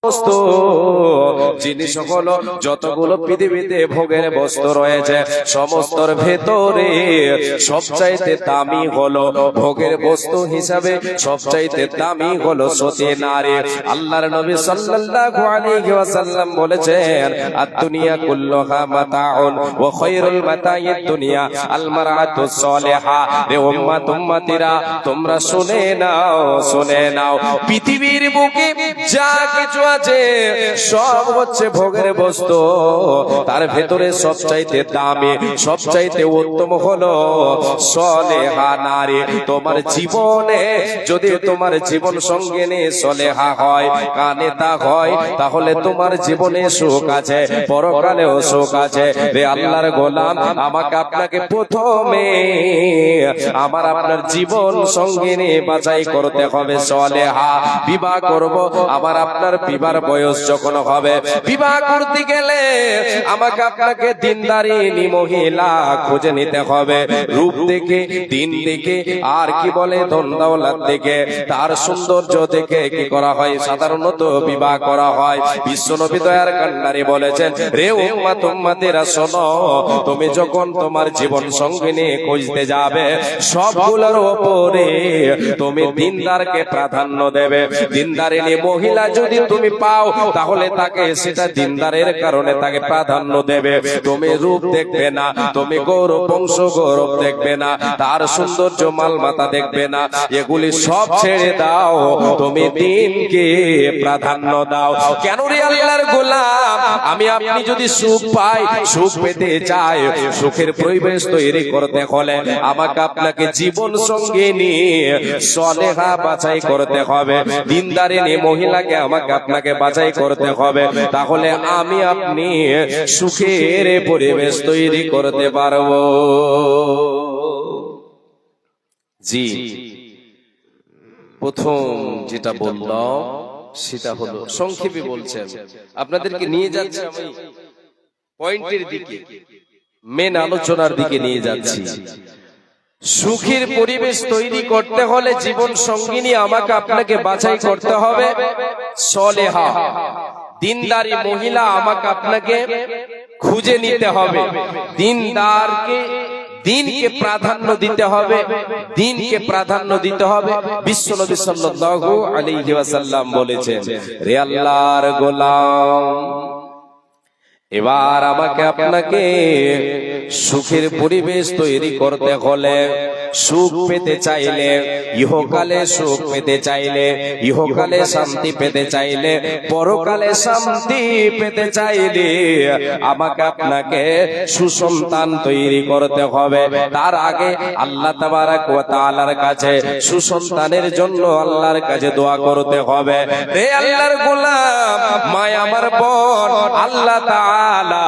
সমস্ত জিনিস হলো যতগুলো পৃথিবীতে ভোগের বস্তু রয়েছে সমস্তর ভেতরে সবচাইতে দামি হলো ভোগের বস্তু হিসাবে সবচাইতে দামি হলো সতী নারী। আল্লাহর নবী সাল্লাল্লাহু আলাইহি ওয়াসাল্লাম বলেছেন আদ-দুনিয়া কুল্লুহা মাতাউন ওয়া খায়রুল মাতাইদ দুনিয়া আল মারআতুস সালিহা। রে উম্মতিরা তোমরা শুনে নাও পৃথিবীর বুকে যা কিছু আছে সব হচ্ছে ভোগের বস্তু, তার ভেতরে সবচাইতে দামি সবচাইতে উত্তম হলো সলেহা নারী। তোমার জীবনে যদি তোমার জীবন সঙ্গিনী সলেহা হয়, কানেতা হয়, তাহলে তোমার জীবনে সুখ আছে, পরকালেও সুখ আছে। রে আল্লাহর গোলাম, আমাকে আপনাকে প্রথমে আমার আপনার জীবন সঙ্গিনী বাছাই করতে হবে সলেহা। বিবাহ করব, আমার আপনার বিবাহের বয়স যখন হবে, বিবাহ করতে গেলে আমাকে আপনাকে দিনদারিনী মহিলা খুঁজে নিতে হবে। রূপ দেখে, দিন দেখে, আর কি বলে ধন দৌলত দেখে, তার সৌন্দর্য দেখে কি করা হয়, সাধারণত বিবাহ করা হয়। বিশ্বনবী দয়ার কান্ডারি বলেছেন, রে উম্মতেরা শোনো, তুমি যখন তোমার জীবন সঙ্গিনী খুঁজতে যাবে সবগুলোর উপরে তুমি দিনদারকে প্রাধান্য দেবে। দিনদারিনী মহিলা যদি তুমি পাও তাহলে তাকে সেটা দিনদারের কারণে তাকে প্রাধান্য দেবে। তুমি রূপ দেখবে না, তুমি গৌরব বংশ গৌরব দেখবে না, তার সৌন্দর্য মালমাতা দেখবে না, এগুলি সব ছেড়ে দাও, তুমি দিনকে প্রাধান্য দাও। কেন রে আল্লাহর গোলাম, আমি আপনি যদি সুখ পাই, সুখ পেতে চাই, সুখের পরিবেশ তৈরি করতে হলে আমাকে আপনাকে জীবন সঙ্গিনী সলেহা বাছাই করতে হবে, দিনদারিনী মহিলাকে আমাকে আপনাকে বাছাই করতে হবে, তাহলে আমি আপনি সুখের পরিবেশ তৈরি করতে পারবো। জি, প্রথম যেটা বললাম সেটা হলো, সংক্ষেপে বলছেন, আপনাদেরকে নিয়ে যাচ্ছি আমি পয়েন্টের দিকে, মেন আলোচনার দিকে নিয়ে যাচ্ছি। সুখের পরিবেশ তৈরি করতে হলে জীবন সঙ্গিনী আমাকে আপনাকে বাছাই করতে হবে সলেহা, দিনদারি মহিলা আমাকে আপনাকে খুঁজে নিতে হবে, দিনদারকে দিনকে প্রাধান্য দিতে হবে, দিনকে প্রাধান্য দিতে হবে। বিশ্বনবী সাল্লাল্লাহু আলাইহি ওয়াসাল্লাম বলেছেন, রে আল্লাহর গোলাম, এবার আমাকে আপনাকে সুখের পরিবেশ তৈরি করতে হলে, সুখ পেতে চাইলে, ইহকালে সুখ পেতে চাইলে, ইহকালে শান্তি পেতে চাইলে, পরকালে শান্তি পেতে চাইলে আমাকে আপনাকে সুসন্তান তৈরি করতে হবে। তার আগে আল্লাহ তাবারক ওয়া তাআলার কাছে সুসন্তানের জন্য আল্লাহর কাছে দোয়া করতে হবে। হে আল্লাহর গোলাম, মা আমার বোন, আল্লাহ তাআলা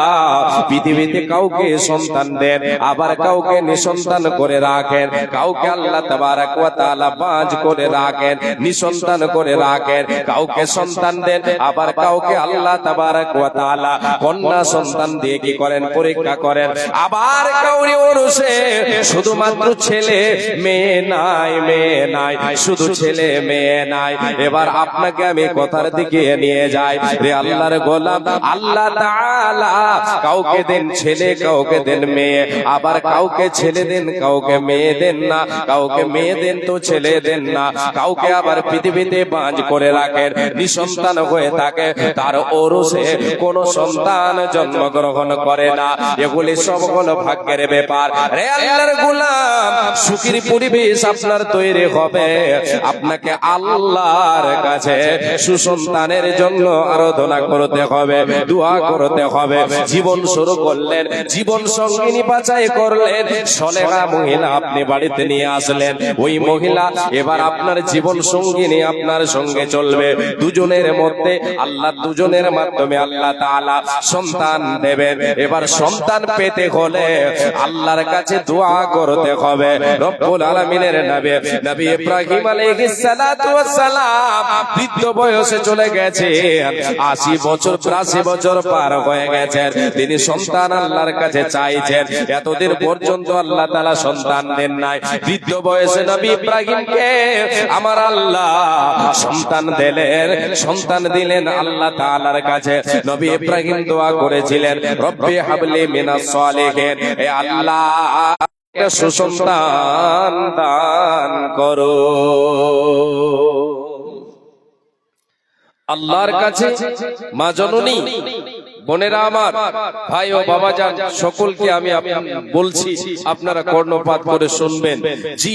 পৃথিবীতে কাউকে সন্তান দেন, আবার কাউকে নিঃসন্তান করে রাখেন, কাউকে আল্লাহ তাবারক ওয়া তাআলা বাঁঝ করে রাখেন, নিঃসন্তান করে রাখেন, কাউকে সন্তান দেন, আবার কাউকে আল্লাহ তাবারক ওয়া তাআলা কন্যা সন্তান দিয়ে কি করেন, পরীক্ষা করেন। আবার কাউরি ওরসে শুধুমাত্র ছেলে মেয়ে নাই, মেয়ে নাই, শুধু ছেলে মেয়ে নাই। এবার আপনাকে আমি কথার দিকে নিয়ে যাই, রে আল্লাহর গোলাম, আল্লাহ তাআলা কাউকে দেন ছেলে, কাউকে দেন মেয়ে, আবার কাউকে ছেলে দেন, কাউকে মেয়ে দেন না, কাউকে মেয়ে দেন তো ছেলে দেন না, কাউকে আবার পৃথিবীতে বাঁঝ করে রাখেন, নিঃসন্তান হয়ে থাকে, তার ওরসে কোন সন্তান জন্মগ্রহণ করে না। এগুলি সব হলো ভাগ্যের ব্যাপার। রে আল্লাহর গোলাম, সুখের পরিবেশ আপনার তৈরি হবে, আপনাকে আল্লাহর কাছে সুসন্তানের জন্য আরাধনা করতে হবে, দোয়া করতে হবে। জীবন শুরু করলেন, জীবন সঙ্গিনী বাছাই করলেন, সলেহা মহিলা আপনি বাড়িতে নিয়ে আসলেন, ওই মহিলা এবার আপনার জীবন সঙ্গিনী আপনার সঙ্গে চলবে, দুজনের মধ্যে আল্লাহ, দুজনের মাধ্যমে আল্লাহ তাআলা সন্তান দেবেন। এবার সন্তান পেতে হলে আল্লাহর কাছে দোয়া করতে হবে। রব্বুল আলামিনের নবী ইব্রাহিম আলাইহিস সালাতু ওয়াস সালাম বৃদ্ধ বয়সে চলে গেছে, 80 বছর প্লাস 80 বছর পার হয়ে গেছেন, তিনি সন্তান আল্লাহর কাছে চাইছেন, এতদিন পর্যন্ত আল্লাহ তাআলা সন্তান দেন নাই। বৃদ্ধ বয়সে নবী ইব্রাহিমকে আমার আল্লাহ সন্তান দিলেন আল্লাহ তাআলার কাছে। নবী ইব্রাহিম দোয়া করেছিলেন, রব্বি হাবলি মিনাস সালিহিন, হে আল্লাহ একটা সুসন্তান দান করো। আল্লাহর কাছে মা জননী, বোনেরা আমার, ভাই ও বাবাজান, সকলকে আমি বলছি, আপনারা কর্ণপাত করে শুনবেন। জি,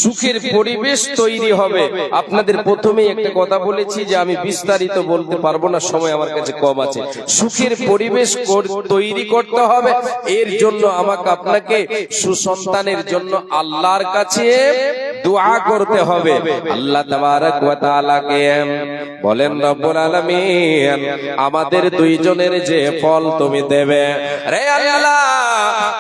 সুখের পরিবেশ তৈরি হবে। আপনাদের প্রথমেই একটা কথা বলেছি যে আমি বিস্তারিত বলতে পারবো না, সময় আমার কাছে কম আছে। সুখের পরিবেশ তৈরি করতে হবে, এর জন্য আমাকে আপনাকে সুসন্তানের জন্য আল্লাহর কাছে দোয়া করতে হবে। আল্লাহ তাবারক ওয়া তাআলাকে বলেন, রব্বুল আলামিন আমাদের দুইজনের যে ফল তুমি দেবে, রে আল্লাহ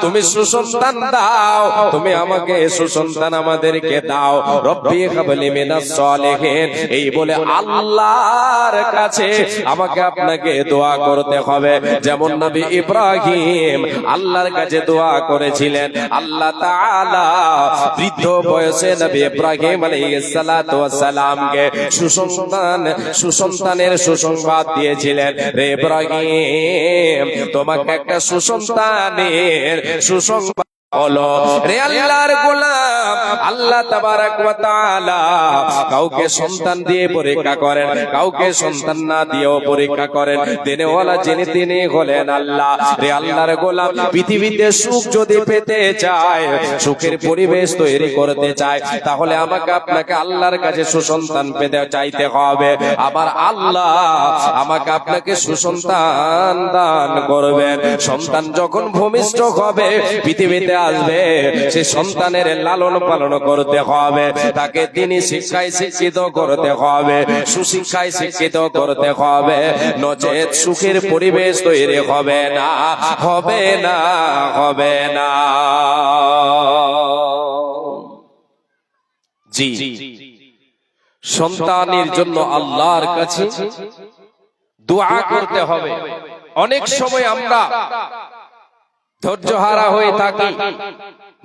তুমি সুসন্তান দাও, তুমি আমাকে সুসন্তান আমাদেরকে দাও। রব্বি হাবলি মিনাস সালিহিন, এই বলে আল্লাহর কাছে আমাকে আপনাকে দোয়া করতে হবে। যেমন নবী ইব্রাহিম আল্লাহর কাছে দোয়া করেছিলেন, আল্লাহ তাআলা বৃদ্ধ বয়সে নবী ইব্রাহিম আলাইহিস সালাতু ওয়াস সালামকে সুসন্তানের সুসংবাদ দিয়েছিলেন। রে ইব্রাহিম তোমাকে একটা সুসন্তানের সুসংবাদ হলো। রে আল্লাহর গোলাম, আল্লাহ তাবারক ওয়া তাআলা কাউকে সন্তান দিয়ে পরীক্ষা করেন, কাউকে সন্তান না দিয়েও পরীক্ষা করেন। দেনেওয়ালা যিনি তিনি হলেন আল্লাহ। রে আল্লাহর গোলাম, পৃথিবীতে সুখ যদি পেতে চায়, সুখের পরিবেশ তৈরি করতে চায়, তাহলে আমাকে আপনাকে আল্লাহর কাছে সুসন্তান পেতে চাইতে হবে। আবার আল্লাহ আমাকে আপনাকে সুসন্তান দান করবেন। সন্তান যখন ভূমিষ্ঠ হবে, পৃথিবীতে আসবে, সে সন্তানের লালন পালন করতে হবে, তাকে তিনি শিক্ষায় শিক্ষিত করতে হবে, সুশিক্ষায় শিক্ষিত করতে হবে, নচেত সুখের পরিবেশ তৈরি হবে না, হবে না, হবে না। জি, সন্তানের জন্য আল্লাহর কাছে দোয়া করতে হবে। অনেক সময় আমরা ধৈর্যহারা হয়ে থাকি,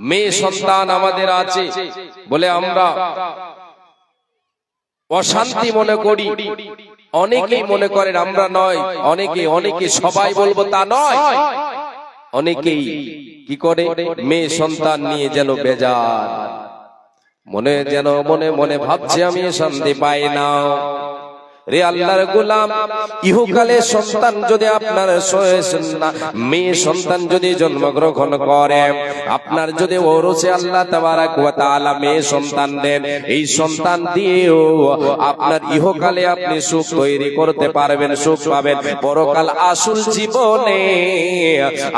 মেয়ে সন্তান আমাদের আছে বলে আমরা অশান্তি মনে করি। অনেকেই মনে করেন আমরা নয়, অনেকে সবাই বলবো তা নয়, অনেকেই কি করে মেয়ে সন্তান নিয়ে যেন বেজার, মনে ভাবছে আমি শান্তি পাই না। রে আল্লাহর গোলাম, ইহকালে সন্তান যদি আপনার মেয়ে সন্তান যদি জন্মগ্রহণ করে, আপনার যদি ওরসে আল্লাহ তাবারক ওয়া তাআলা মেয়ে সন্তান দেন, এই সন্তান দিয়েও আপনার ইহকালে আপনি সুখ তৈরি করতে পারবেন, সুখ পাবেন। পরকাল আসল জীবনে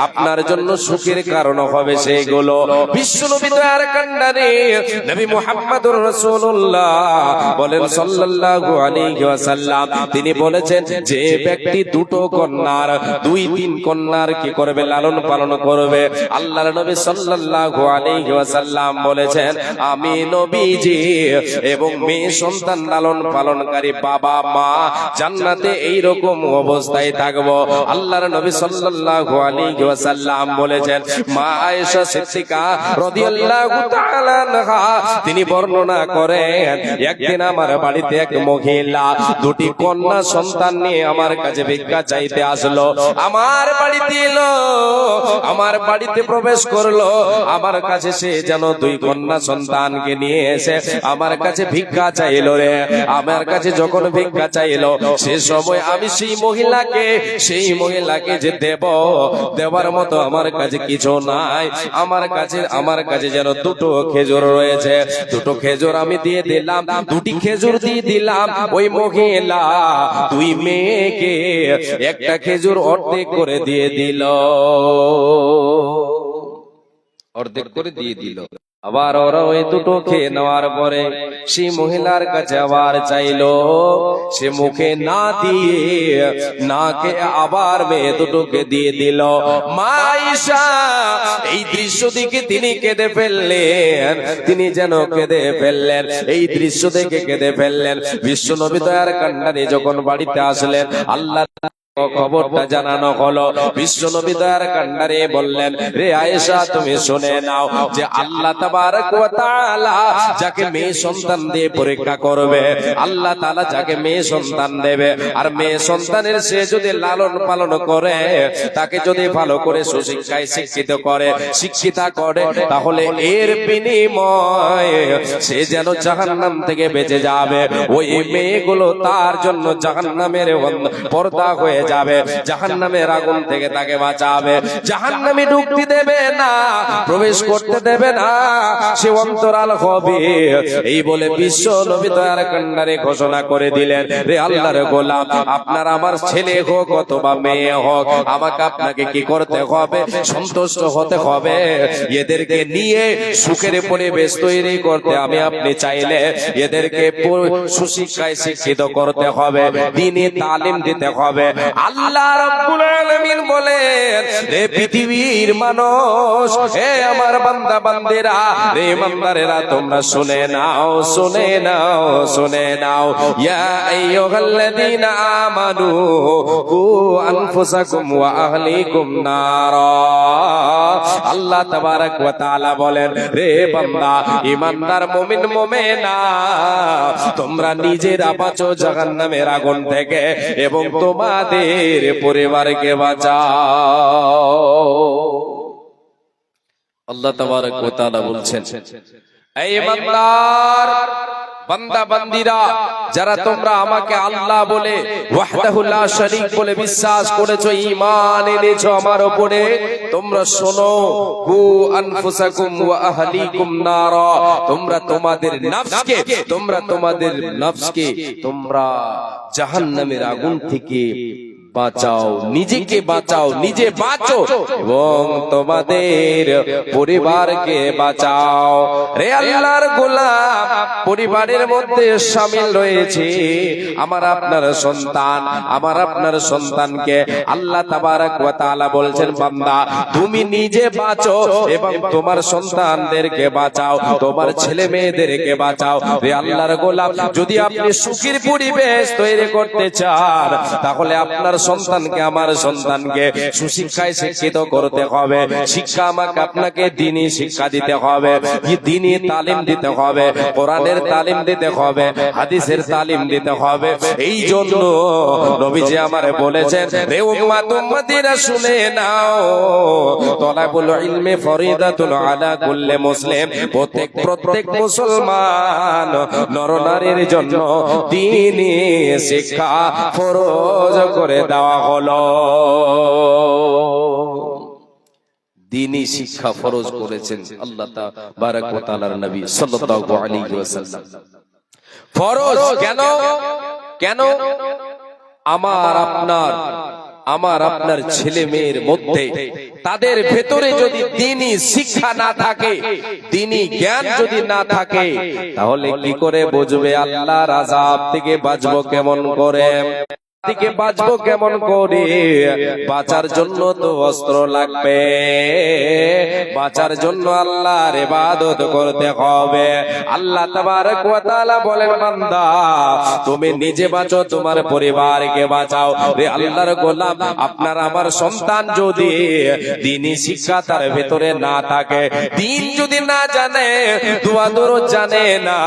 আপনার জন্য সুখের কারণ হবে সেগুলো। বিশ্বনবী দয়ার কান্ডারে নবী মুহাম্মদুর রাসূলুল্লাহ বলেন সাল্লাল্লাহু আলাইহি ওয়াসাল্লাম, তিনি বলেছেন যে ব্যক্তি দুটো কন্যার, 2-3 কন্যার কি করবে, লালন পালন করবে, আল্লাহর নবী সাল্লাল্লাহু আলাইহি ওয়াসাল্লাম বলেছেন আমি নবীজি এবং মেয়ে সন্তান লালন পালনকারী বাবা মা জান্নাতে এই রকম অবস্থায় থাকবো। আল্লাহর নবী সাল্লাল্লাহু আলাইহি ওয়াসাল্লাম বলেছেন, মা আয়েশা সিদ্দিকা রাদিয়াল্লাহু তাআলা আনহা তিনি বর্ণনা করেন, একদিন আমার বাড়িতে এক মহিলা 2টি কন্যা সন্তান নিয়ে আমার কাছে ভিক্ষা চাইতে আসলো। আমার বাড়িতে এলো, আমার বাড়িতে প্রবেশ করলো, আমার কাছে সে যেন 2 কন্যা সন্তানকে নিয়ে এসে আমার কাছে ভিক্ষা চাইলো। রে আমার কাছে যখন ভিক্ষা চাইলো, সে সময় আমি সেই মহিলাকে যে দেবার মতো আমার কাছে কিছু নাই। আমার কাছে যেন 2টো খেজুর রয়েছে, 2টো খেজুর আমি দিয়ে দিলাম, 2টি খেজুর দিয়ে দিলাম। ওই মহিলা 2 মেয়েকে একটা খেজুর অর্ধেক করে দিয়ে দিল, অর্ধেক করে দিয়ে দিল। আবার ওরা ওই 2টো খেয়ে নেওয়ার পরে সেই মহিলার কাছে আবার চাইলো, সে মুখে না দিয়ে না খেয়ে আবার মেয়ে 2টোকে দিয়ে দিল। মা আয়েশা এই দৃশ্য দেখে তিনি কেঁদে ফেললেন, এই দৃশ্য দেখে কেঁদে ফেললেন। বিশ্বনবী দয়ার কান্ডারে যখন বাড়িতে আসলেন, আল্লাহ খবরটা জানানো হলো। বিশ্বনবী দয়ার কান্ডারে বললেন, রে আয়েশা তুমি শুনে নাও যে আল্লাহ তাবারক ওয়া তাআলা যাকে মেয়ে সন্তান দিয়ে পরীক্ষা করবে, আল্লাহ তাআলা যাকে মেয়ে সন্তান দেবে, আর মেয়ে সন্তানের সে যদি লালন পালন করে, তাকে যদি ভালো করে সুশিক্ষায় শিক্ষিতা করে, তাহলে এর বিনিময়ে সে যেন জাহান্নাম থেকে বেঁচে যাবে। ওই মেয়েগুলো তার জন্য জাহান্নামের পর্দা হয়ে যাবে, জাহান্নামের আগুন থেকে তাকে বাঁচাবে, জাহান্নামে ঢুকতে দেবে না, প্রবেশ করতে দেবে না, সে অন্তরাল হবে। এই বলে বিশ্ব নবী দয়ার কান্ডারে ঘোষণা করে দিলেন, রে আল্লাহর গোলাম, আপনার আমার ছেলে হোক অথবা মেয়ে হোক, আমাকে আপনাকে কি করতে হবে? সন্তুষ্ট হতে হবে। এদেরকে নিয়ে সুখের পরিবেশ তৈরি করতে আমি আপনি চাইলে এদেরকে সুশিক্ষায় শিক্ষিত করতে হবে, দ্বীনি তালিম দিতে হবে। আল্লাহ রাব্বুল আলামিন বলেন, রে পৃথিবীর মানুষ, হে আমার বান্দা বান্দিরা, রে ইমানদারেরা, তোমরা শুনে নাও, শুনে নাও, শুনে নাও। ইয়া আইয়ুহাল্লাযীনা আমানু কু আনফুসাকুম ওয়া আহলিকুম নারা। আল্লাহ তাবারক ওয়া তাআলা বলেন, রে বান্দা, ইমানদার মুমিন মুমিনা, তোমরা নিজেরা বাঁচো জাহান্নামের আগুন থেকে এবং তোমাদের পরিবারকে বাঁচাও। আল্লাহ তাবারক ওয়া তাআলা বলছেন, এই ইমানদার বান্দা বান্দিরা, যারা তোমরা আমাকে আল্লাহ বলে ওয়াহদাহু লা শারীক বলে বিশ্বাস করেছো, ঈমান এনেছো আমার উপরে, তোমরা শোনো, কু আনফুসাকুম ওয়া আহলিকুম নারা, তোমরা তোমাদের নফসকে তোমরা জাহান্নামের আগুন থেকে বাঁচাও, নিজেকে বাঁচাও, নিজে বাঁচো এবং তোমাদের পরিবারকে বাঁচাও। রে আল্লাহর গোলাম, পরিবারের মধ্যে শামিল রয়েছে আমার আপনার সন্তান। আমার আপনার সন্তানকে আল্লাহ তাবারক ওয়া তাআলা বলছেন, বান্দা তুমি নিজে বাঁচো এবং তোমার সন্তানদেরকে বাঁচাও, তোমার ছেলে মেয়েদেরকে বাঁচাও। রে আল্লাহর গোলাম, যদি আপনি সুখের পরিবেশ তৈরি করতে চান, তাহলে আপনার সন্তানকে, আমার সন্তানকে সুশিক্ষায় শিক্ষিত করতে হবে। শিক্ষা আমাকে আপনাকে দ্বীনি শিক্ষা দিতে হবে, দ্বীনি তালিম দিতে হবে, কোরআনের তালিম দিতে হবে, হাদিসের তালিম দিতে হবে। এই জন্য নবীজি আমারে বলেছেন, রে উম্মত উম্মতিরা শুনে নাও, তলাবুল ইলমি ফরিদাতুন আলা কুল্লি মুসলিম, প্রত্যেক মুসলমান নরনারীর জন্য দ্বীনি শিক্ষা ফরজ করে দেওয়া হলো। দ্বীনি শিক্ষা ফরজ করেছেন আল্লাহ তাবারক ওয়া তাআলার নবী সাল্লাল্লাহু আলাইহি ওয়াসাল্লাম। ফরজ কেন? কেন? আমার আপনার ছেলে মেয়ের মধ্যে, তাদের ভেতরে যদি দ্বীনি শিক্ষা না থাকে, দ্বীনি জ্ঞান যদি না থাকে, তাহলে কি করে বুঝবে আল্লাহর আযাব থেকে বাঁচবো কেমন করে? থেকে বাঁচবো কেমন করে? বাঁচার জন্য তো অস্ত্র লাগবে, বাঁচার জন্য আল্লাহর ইবাদত করতে হবে। আল্লাহ তাবারক ওয়া তাআলা বলেন, বান্দা তুমি নিজে বাঁচো, তোমার পরিবারকে বাঁচাও। রে আল্লাহর গোলাম, আপনার আমার সন্তান যদি দ্বীনি শিক্ষা তার ভেতরে না থাকে, দ্বীন যদি না জানে, দোয়া দরুদ জানে না,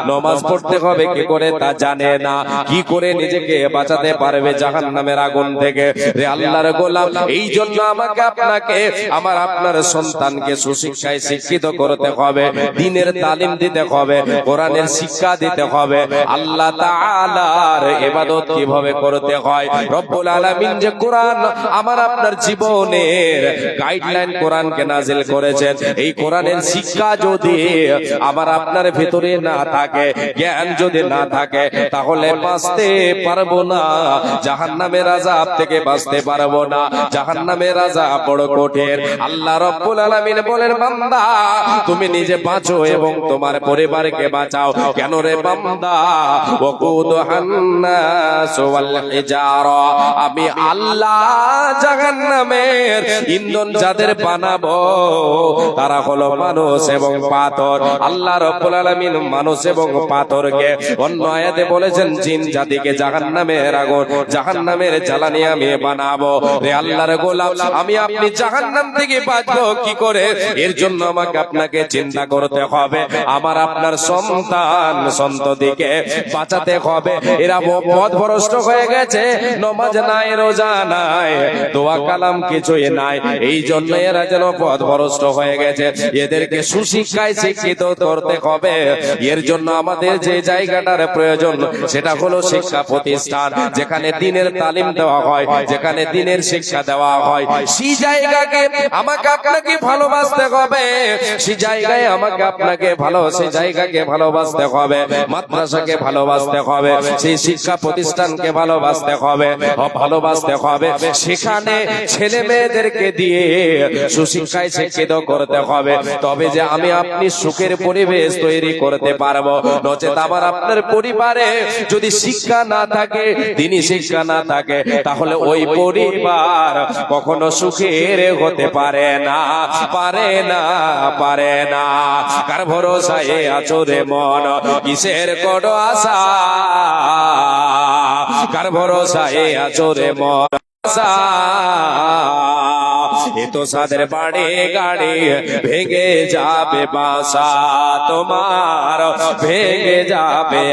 নামাজ পড়তে হবে কি করে তা জানে না, কি করে নিজেকে বাঁচাতে পারবে জাহান্নামের আগুন থেকে? রে আল্লাহর গোলাম, এই জন্য আমাকে আপনাকে, আমার আপনার সন্তানকে সুশিক্ষায় শিক্ষিত করতে হবে, দ্বীনের তালিম দিতে হবে, কোরআনের শিক্ষা দিতে হবে, আল্লাহ তাআলার ইবাদত কিভাবে করতে হয়। রব্বুল আলামিন যে কোরআন আমার আপনার জীবনের গাইডলাইন কোরআনকে নাজিল করেছেন, এই কোরআনের শিক্ষা যদি আমার আপনার ভিতরে না থাকে, জ্ঞান যদি না থাকে, তাহলে বাঁচতে পারবো না, জাহান্নামের আযাব থেকে বাঁচতে পারবো না। জাহান্নামের আযাব বড় কঠিন। আল্লাহ রাব্বুল আলামিন বলেন, বান্দা তুমি নিজে বাঁচো এবং তোমার পরিবারকে বাঁচাও। কেন রে বান্দা? ওয়াকুদুহান নাস ওয়াল হিজারা, আমি আল্লাহ জাহান্নামের ইন্ধন যাদের বানাবো তারা হলো মানুষ এবং পাথর। আল্লাহ রাব্বুল আলামিন মানুষ এবং পাথরকে অন্য আয়াতে বলেছেন জিন জাতিকে জাহান্নামের আগুন আগুন জাহান্নামের জ্বালানি আমি বানাবো। রে আল্লাহর গোলাম, আমি আপনি জাহান্নাম থেকে বাঁচবো কি করে? এর জন্য আমাকে আপনাকে চিন্তা করতে হবে। আমার আপনার সন্তান সন্ততিকে বাঁচাতে হবে। এরা পথভ্রষ্ট হয়ে গেছে, নামাজ নাই, রোজা নাই, দোয়া কালাম কিছুই নাই। এই জন্য এরা যেন পথভ্রষ্ট হয়ে গেছে, এদেরকে সুশিক্ষায় শিক্ষিত করতে হবে। এর জন্য আমাদের যে জায়গাটার প্রয়োজন সেটা হলো শিক্ষা প্রতিষ্ঠান, যেখানে দ্বীনের তালিম দেওয়া হয়, যেখানে দ্বীনের শিক্ষা দেওয়া হয়। সেই জায়গাকে আমাকে আপনাকে ভালোবাসতে হবে, সেই জায়গায় আমাকে আপনাকে সেই জায়গাকে ভালোবাসতে হবে, মাদ্রাসাকে ভালোবাসতে হবে, সেই শিক্ষা প্রতিষ্ঠানকে ভালোবাসতে হবে, ভালোবাসতে হবে। সেখানে ছেলে মেয়েদেরকে দিয়ে সুশিক্ষায় শিক্ষিত করতে হবে। তবে যে আমি আপনি সুখের পরিবেশ তৈরি করতে পারবো। নচেত আমার আপনার পরিবারে যদি শিক্ষা না থাকে, দ্বীনি শিক্ষা না থাকে, তাহলে ওই পরিবার কখনো সুখের হতে পারে না, পারে না, পারে না। কার ভরসায় আছো রে মন, কিসের করো আশা? কার ভরসায় আছো রে মন, এ তো সাদের বাড়ি গাড়ি ভেঙে যাবে বাসা, তোমার ভেঙে যাবে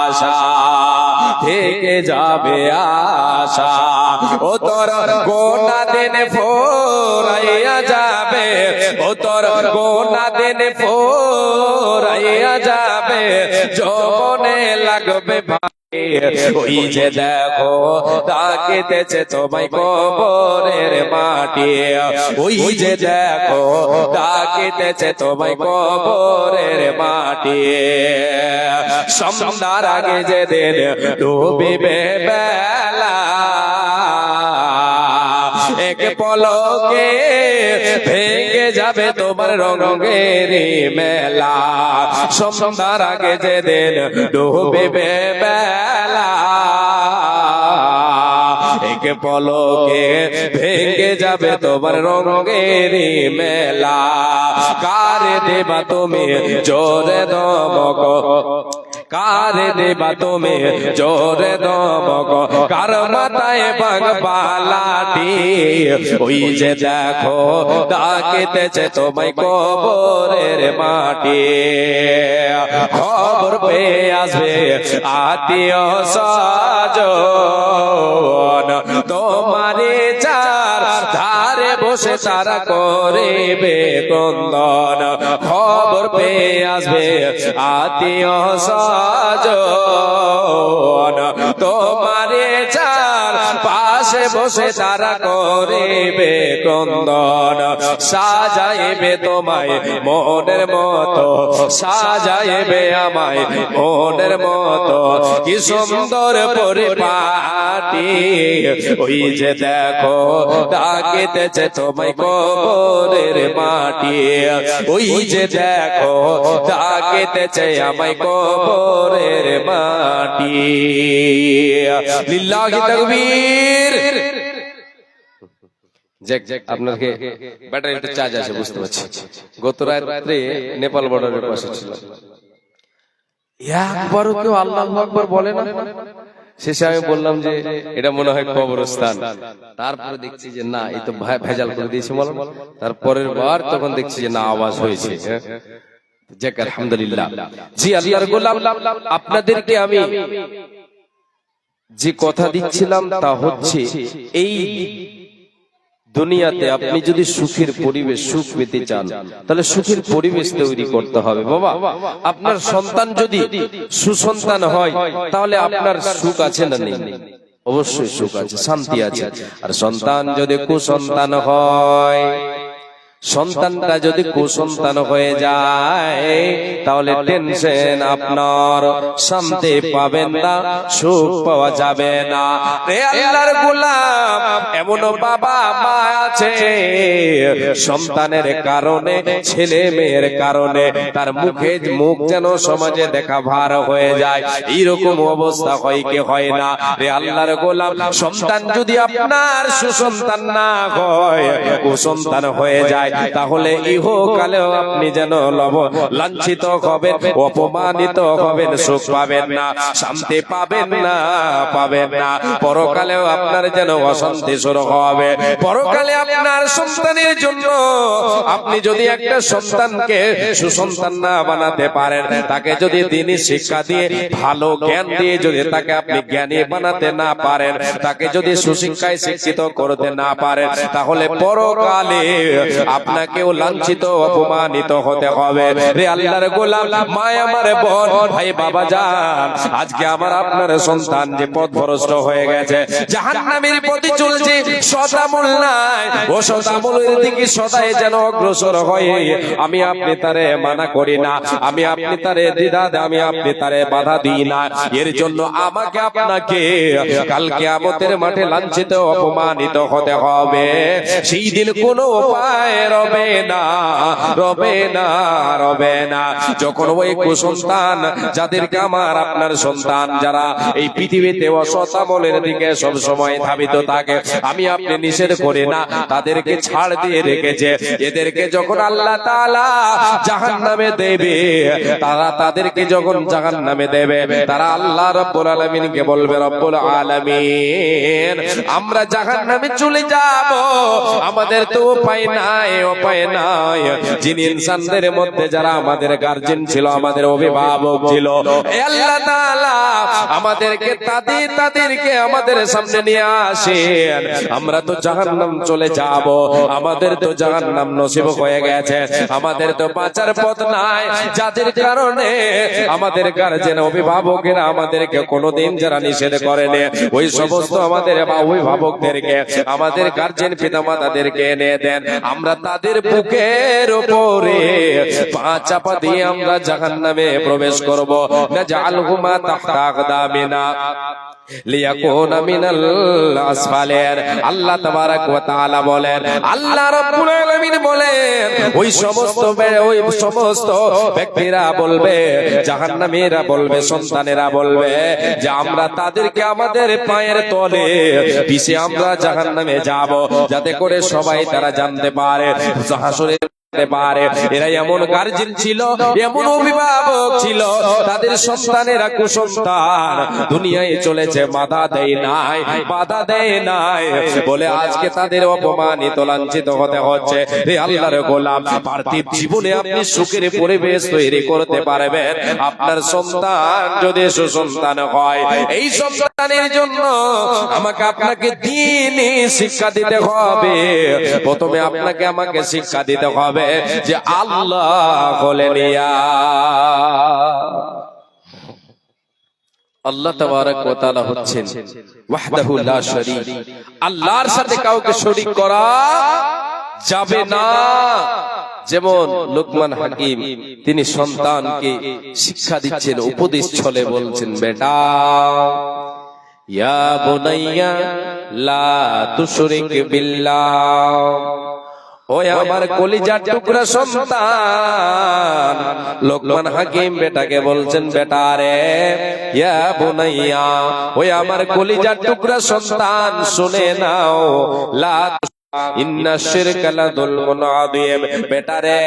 আশা, ভেঙে যাবে আশা। ও তোর গোনা দিন ফোরাইয়া যাবে, ও তোর গোনা দিন ফোরাইয়া যাবে, যৌবনে লাগবে ওই যে দেখো ডাকিতেছে তোমায় কবরের মাটি, ওই যে দেখো ডাকিতেছে তোমায় কবরের মাটি। সন্ধ্যার আগে যেদিন ডুবিবে বেলা, এক পলকে ভেঙে যাবে তোমার রঙের মেলা। সন্ধ্যার আগে যেদিন ডুবিবে বেলা, এক পলকে ভেঙে যাবে তোমার রঙের মেলা। কারে দেবা তুমি জোরে দমক, কারে দেবা তুমি জোরে দমক, কার মাথায় বাংবা লাঠি? ওই যে দেখো ডাকিতেছে তোমায় কবরের মাটি। খবর পেয়ে আসবে আত্মীয় স্বজন, তোমারে চার ধারে বসে তারা করিবে ক্রন্দন। খবর পেয়ে আসবে আত্মীয় স্বজন, তোমারে চার পাশে বসে তারা করিবে ক্রন্দন। সাজাইবে তোমায় মনের মতো, সাজাইবে আমায় মনের মতো, কি সুন্দর পরিপাটি। ওই যে দেখো ডাকিতেছে তোমায় কবরের মাটি, ওই যে দেখো ডাকিতেছে আমায় কবরের মাটি। লিল্লাহি তাকবীর। আপনাকে ব্যাটারিতে চার্জ আছে বুঝতে পারছি। গত রাত্রে নেপাল বর্ডারের পাশে ছিল, একবারও কেউ আল্লাহু আকবার বলে না। শেষে আমি বললাম যে এটা মনে হয় কবরস্থান। তারপরে দেখছি যে না, এই তো ভেজাল করে দিয়েছে বললাম। তারপরের বার তখন দেখছি যে না, আওয়াজ হয়েছে। যাক আলহামদুলিল্লাহ। জি আল্লাহর গোলাম, আপনাদেরকে আমি যে কথা দিচ্ছিলাম তা হচ্ছে, এই দুনিয়াতে আপনি যদি সুখের পরিবেশ, সুখ পেতে চান, তাহলে সুখের পরিবেশ তৈরি করতে হবে। বাবা, আপনার সন্তান যদি সুসন্তান হয় তাহলে আপনার সুখ আছে না নেই? অবশ্যই সুখ আছে, শান্তি আছে। আর সন্তান যদি কুসন্তান হয়, সন্তানটা যদি কুসন্তান হয়ে যায়, তাহলে টেনশন আপনার, শান্তি পাবেন না, সুখ পাওয়া যাবে না। রে আল্লাহর গোলাম, এমন বাবা মা আছে সন্তানের কারণে, ছেলে মেয়ের কারণে তার মুখ যেন সমাজে দেখা ভার হয়ে যায়। এইরকম অবস্থা হয় কি হয় না? রে আল্লাহর গোলাম, সন্তান যদি আপনার সুসন্তান না হয়, কুসন্তান হয়ে যায়, যায়, তাহলে ইহকালেও আপনি যেন লাঞ্ছিত হবেন, অপমানিত হবেন, সুখ পাবেন না, শান্তি পাবেন না, পরকালেও আপনার যেন অশান্তি শুরু হবে। পরকালে আপনার সন্তানের জন্য আপনি যদি একটা সন্তানকে সুসন্তান না বানাতে পারেন, তাকে যদি দ্বীনি শিক্ষা দিয়ে ভালো জ্ঞান দিয়ে যদি তাকে আপনি জ্ঞানী বানাতে না পারেন, তাকে যদি সুশিক্ষায় শিক্ষিত করতে না পারেন, তাহলে পরকালে আপনাকেও লাঞ্ছিত অপমানিত হতে হবে। রে আল্লাহর গোলাম, মা আমার বোন, ভাই বাবা জান, আজকে আমার আপনার সন্তান যে পথভ্রষ্ট হয়ে গেছে, জাহান্নামের পথে চলছে, সদামূল নাই, ও সদামূলের দিকে সদাই যেন অগ্রসর হয়, আমি আপনি তারে মানা করি না, আমি আপনি তারে দ্বিধা, আমি আপনি তারে বাধা দিই না। এর জন্য আমাকে আপনাকে কাল কিয়ামতের মাঠে লাঞ্ছিত অপমানিত হতে হবে। সেই দিন কোনো উপায় রবে না, রবে না, রবে না। যখন ওই কুসন্তান, যাদেরকে আমার আপনার সন্তান, যারা এই পৃথিবীতে অসৎ আমলের দিকে সব সময় ধাবিত থাকে, আমি আপনি নিষেধ করি না, তাদেরকে ছাড় দিয়ে রেখেছে। এদেরকে যখন আল্লাহ তাআলা জাহান্নামে দেবে, তারা তাদেরকে যখন জাহান্নামে দেবে, তারা আল্লাহ রাব্বুল আলামিনকে বলবে, রব্বুল আলামিন, আমরা জাহান্নামে চলে যাব, আমাদের তো উপায় নাই, উপায় নাই। যিনি ইনসানদের মধ্যে যারা আমাদের গার্জিয়ান ছিল, আমাদের অভিভাবক ছিল, আল্লাহ তাআলা আমাদেরকে তাদেরকে আমাদের সামনে নিয়ে আসেন, আমরা তো জাহান্নাম চলে যাব, আমাদের তো জাহান্নাম নসিব হয়ে গেছে, আমাদের তো বাঁচার পথ নাই। যাদের কারণে আমাদের গার্জিয়ান অভিভাবকেরা আমাদেরকে কোনোদিন যারা নিষেধ করেনি, ওই সমস্ত আমাদের অভিভাবকদেরকে, আমাদের গার্জিয়ান পিতামাতাদেরকে এনে দেন, আমরা তাদের বুকের উপরে পা চাপা দিয়ে আমরা জাহান্নামে প্রবেশ করব। নাজআলহুমা তাহতা আকদামিনা লিয়াকুনা মিনাল আসফালিন। আল্লাহ তাবারক ওয়া তাআলা বলেন, আল্লাহ রাব্বুল আলামিন বলেন, ওই সমস্ত ব্যক্তিরা বলবে, জাহান্নামীরা বলবে, সন্তানেরা বলবে যে আমরা তাদেরকে আমাদের পায়ের তলে পিছে আমরা জাহান্নামে যাব, যাতে করে সবাই তারা জানতে পারে হাসরে পারে এরা এমন গার্জিয়ান ছিল, এমন অভিভাবক ছিল, তাদের সন্তানেরা কুসন্তান দুনিয়ায় চলেছে, বাধা দেয় নাই, বাধা দেয় নাই বলে আজকে তাদের অপমানিত লাঞ্ছিত হতে হচ্ছে। হে আল্লাহর গোলাম, পার্থিব জীবনে আপনি সুখের পরিবেশ তৈরি করতে পারবেন আপনার সন্তান যদি সুসন্তান হয়। এই সন্তানের জন্য আমাকে আপনাকে দ্বীনি শিক্ষা দিতে হবে। প্রথমে আপনাকে আমাকে শিক্ষা দিতে হবে যে আল্লাহ বলেন, আল্লাহ তাবারক ওয়া তাআলা হচ্ছেন ওয়াহদাহু লা শারীক, আল্লাহর সাথে কাউকে শরীক করা যাবে না। যেমন লোকমান হাকিম তিনি সন্তানকে শিক্ষা দিচ্ছেন, উপদেশ ছলে বলছেন, বেটা, ইয়া বুনাইয়া লা তুশরিক বিল্লাহ, ওই আমার কলিজার টুকরা সন্তান। লোকমান হাকিম বেটাকে বলছেন, বেটা রে, ইয়া বুনাইয়া, ওই আমার কলিজার টুকরা সন্তান, শুনে নাও, লা ইন্না শিরকা লাযুলমুন আযীম, বেটা রে,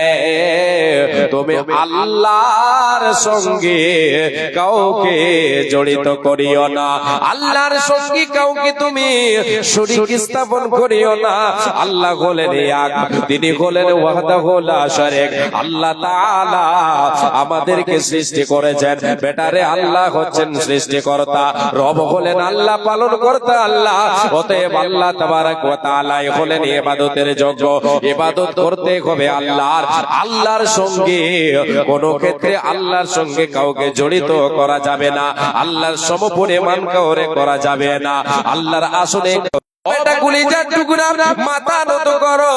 তুমি আল্লাহর সঙ্গে কাউকে জড়িত করিও না, আল্লাহর সঙ্গে কাউকে তুমি শরীক স্থাপন করিও না। আল্লাহ হলেন এক, তিনি হলেন ওয়াহদাহু লা শারীক। আল্লাহ তাআলা আমাদেরকে সৃষ্টি করেছেন, বেটা রে, আল্লাহ হচ্ছেন সৃষ্টিকর্তা, রব হলেন আল্লাহ, পালনকর্তা আল্লাহ। অতএব আল্লাহ তাবারক ওয়া তাআলা হলেন ইবাদতের যোগ্য, ইবাদত করতে হবে আল্লাহর। আল্লাহর সঙ্গে কোন ক্ষেত্রে আল্লাহর সঙ্গে কাউকে জড়িত করা যাবে না, আল্লাহর সমপরিমাণ কাউরে করা যাবে না। আল্লাহর আসনে বেটা কলিজার টুকরা, মাথা নত করো,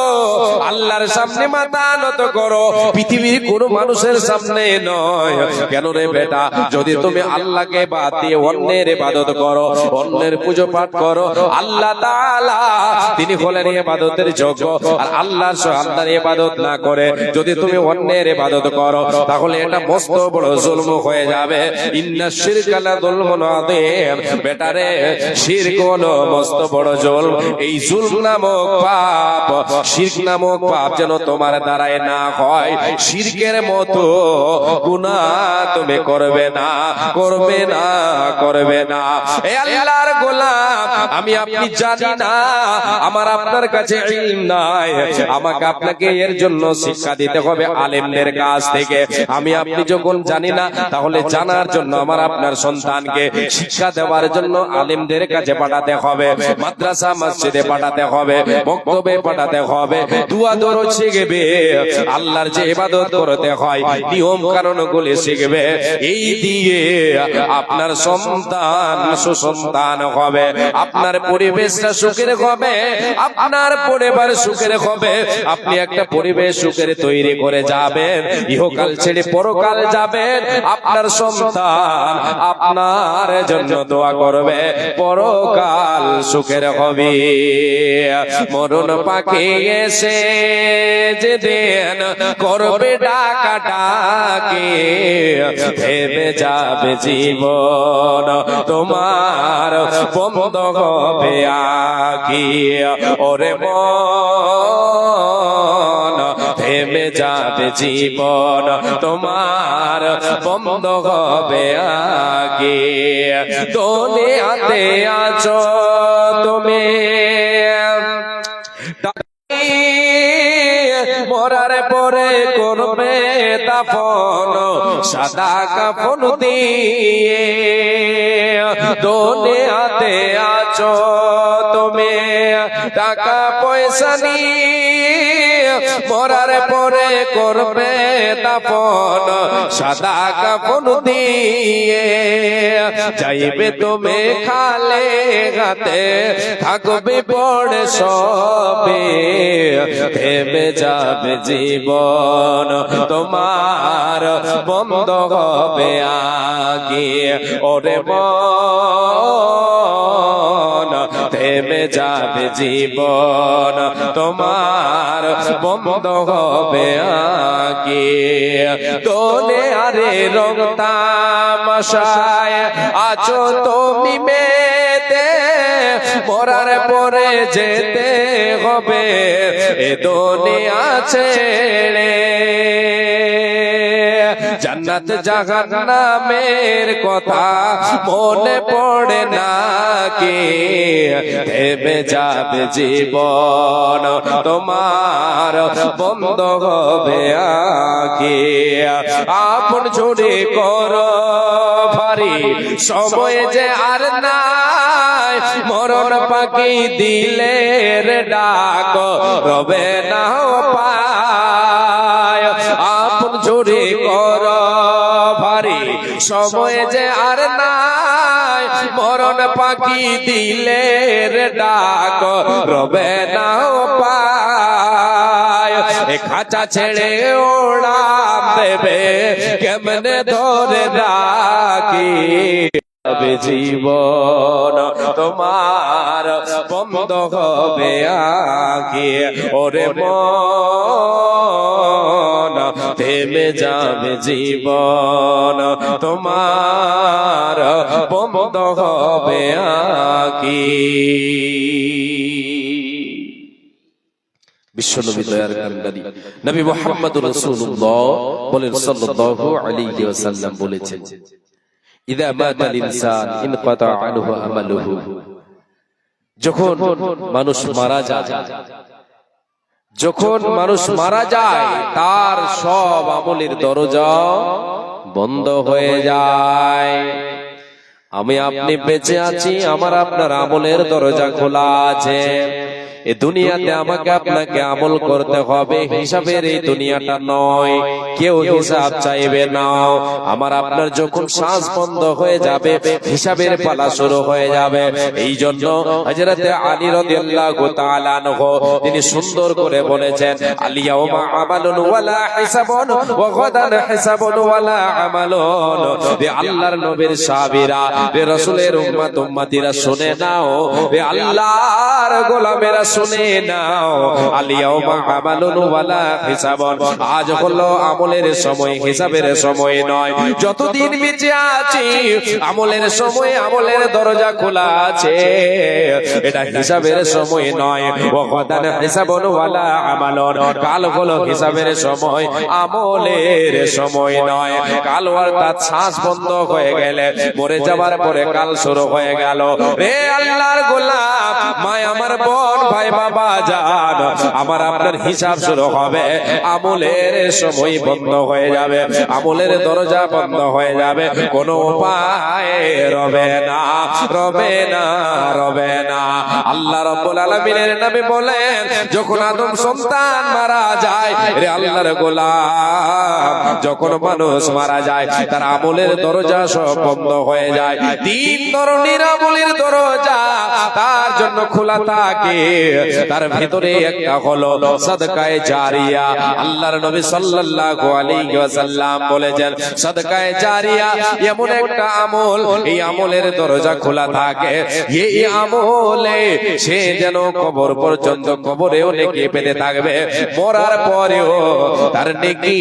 আল্লাহর সামনে মাথা নত করো, পৃথিবীর কোন মানুষের সামনে নয়। কেন রে বেটা, যদি তুমি আল্লাহকে বাদ দিয়ে অন্যের ইবাদত করো, অন্যের পূজা পাঠ করো, আল্লাহ তাআলা তিনি হলেন ইবাদতের যোগ্য, আর আল্লাহর ইবাদত না করে যদি তুমি অন্যের ইবাদত করো, তাহলে এটা মস্ত বড় জুলম হয়ে যাবে। ইন্না শিরকা লাযুলমুন আযীম, বেটা রে, শিরক হলো মস্ত বড় জুলম। জুলম, এই জুলম নামক পাপ, শিরক নামক পাপ যেন তোমার দ্বারায় না হয়। শিরকের মতো গুনাহ তুমি করবে না, করবে না, করবে না। এ আল্লাহর গোলাম, আমি আপনি জানি না, আমার আপনার কাছে ইলম নাই, আমাকে আপনাকে এর জন্য শিক্ষা দিতে হবে আলেমদের কাছ থেকে। আমি আপনি যখন জানি না, তাহলে জানার জন্য আমার আপনার সন্তানকে শিক্ষা দেওয়ার জন্য আলেমদের কাছে পাঠাতে হবে, মাদ্রাসা মসজিদে পাঠাতে হবে, মক্তবে পাঠাতে হবে, দুয়া দরুদ শিখবে, আল্লাহর যে ইবাদত করতে হয় নিয়ম কানুন গুলি শিখবে। এই দিয়ে আপনার সন্তান সুসন্তান হবে, আপনার পরিবেশটা সুখের হবে, আপনার পরিবার সুখের হবে। আপনি একটা পরিবেশ সুখের তৈরি করে যাবেন, ইহকাল ছেড়ে পরকাল যাবেন, আপনার সন্তান আপনার জন্য দোয়া করবে, পরকাল সুখের হবে। মরণ পাখি এসে যেদিন করবে ডাকা ডাকি, ভেবে যাবে জীবন তোমার বন্ধ হবে আকি। ওরে মন, থেমে যাবে জীবন তোমার বন্ধ হবে আগে। দুনিয়াতে আছো তুমি, মরার পরে করবে দাফন সাদা কাফন দিয়ে। দুনিয়াতে আছো তুমি, টাকা পয়সা নিয়ে, মরার পরে করবে দাফন সাদা কাফন দিয়ে। যাইবে তুমি খালে হাতে, থাকবে পড়ে সবে, থেমে যাবে জীবন তোমার বন্ধ হবে আগে। ওরে মন, থেমে যাবে জীবন তোমার বন্ধ হবে আগে। তোলে আরে রং তামাশায় আছো তুমি মেতে, মরার পরে যেতে হবে এ দুনিয়া ছেড়ে। জান্নাত জাহান্নামের কথা মনে পড়ে না কি, থেমে যাবে জীবন তোমার বন্ধ হবে আগে। আপন ঝুড়ি করো ভারী, সময় যে আর নাই, মরণ পাখি দিলের ডাক রবে না পায়। আপন ঝুড়ি করো ভারী, সময় যে আর নাই, মরণ পাখি দিলের ডাক রবে না পায়। এ খাঁচা ছেড়ে ওড়ান দেবে কেমনে ধরে রাখি, জীবন তোমার বন্ধ হবে আগে। ওরে মন, থেমে যাবে জীবন তোমার বন্ধ হবে আগে। বিশ্বনবী দয়ার কান্ডারি নবী মুহাম্মদুর রাসূলুল্লাহ বলেন সাল্লাল্লাহু আলাইহি ওয়াসাল্লাম বলেছেন, ইযা মাতাল ইনসান ইনকাতা আনহু আমালুহু। যখন মানুষ মারা যায়, যখন মানুষ মারা যায়, তার সব আমলের দরজা বন্ধ হয়ে যায়। আমি আপনি বেঁচে আছি, আমার আপনার আমলের দরজা খোলা আছে। এই দুনিয়াতে আমাকে আপনাকে আমল করতে হবে, হিসাবের এই দুনিয়াটা নয়, কেউ হিসাব চাইবে না। আমার আপনার যখন শ্বাস বন্ধ হয়ে যাবে, হিসাবের পালা শুরু হয়ে যাবে। এই জন্য হযরত আলী রাদিয়াল্লাহু তাআলা আনহু তিনি সুন্দর করে বলেছেন, আলিয়াউমা আমালুন ওয়ালা হিসাবুন ওয়া গাদান হিসাবুন ওয়ালা আমালুন। হে আল্লাহর নবীর সাহাবীরা, হে রাসূলের উম্মত উম্মতিরা শুনে নাও, হে আল্লাহর আল্লাহর গোলামেরা শুনে নাও, আলিয়াউমা আমালুন ওয়ালা হিসাবুন, আজ হলো আমলের সময়, হিসাবের সময় নয়। যতদিন বেঁচে আছি আমলের সময়, আমলের দরজা খোলা আছে, এটা হিসাবের সময় নয়। ওয়াদান হিসাবুন ওয়ালা আমালুন, কাল হলো হিসাবের সময়, আমলের সময় নয়। কাল অর্থাৎ শ্বাস বন্ধ হয়ে গেলে, মরে যাবার পরে কাল শুরু হয়ে গেল। রে আল্লাহর গোলাম, মা আমার বোন, ভাই বাবা জান, আমার আপনার হিসাব শুরু হবে, আমলের সময় বন্ধ হয়ে যাবে, আমলের দরজা বন্ধ হয়ে যাবে, কোনো উপায় রবে না, রবে না, রবে না। আল্লাহ রাব্বুল আলামিনের নবী বলেন, যখন আদম সন্তান মারা যায়, রে আল্লাহর গোলাম, যখন মানুষ মারা যায় তার আমলের দরজা সব বন্ধ হয়ে যায়। তিন ধরনের আমলের দরজা তার জন্য খোলা থাকে, তার ভিতরে একটা হলো সাদকায়ে জারিয়া। আল্লাহর নবী সাল্লাল্লাহু আলাইহি ওয়াসাল্লাম বলেছেন, সাদকায়ে জারিয়া এমন একটা আমল, এই আমলের দরজা খোলা থাকে, এই আমলে সে যেন কবর পর্যন্ত, কবরেও নেকি পেতে থাকবে, মরার পরেও তার নেকি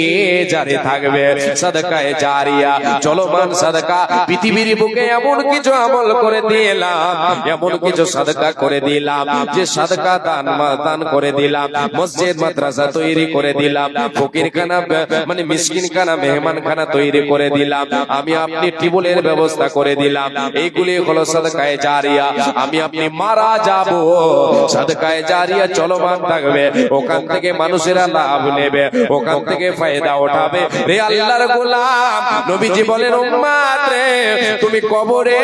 জারি থাকবে। সাদকায়ে জারিয়া, চলমান সাদকা। পৃথিবীর বুকে এমন কিছু আমল করে দিলাম, এমন কিছু সাদকা করে দিলাম, যে সাদকা দান করে দিলাম, মসজিদ মাদ্রাসা তৈরি করে দিলাম, ফকিরখানা মানে মিসকিনখানা, মেহমানখানা তৈরি করে দিলাম, আমি আপনি টিউবওয়েলের ব্যবস্থা করে দিলাম। এইগুলি হলো সাদকায়ে জারিয়া। আমি আপনি মারা যাব, সাদকায়ে জারিয়া চলমান থাকবে, ওখান থেকে মানুষেরা লাভ নেবে, ওখান থেকে ফায়দা উঠাবে। রে আল্লাহর গোলাম, নবীজি বলেন, উম্মত রে, তুমি কবরে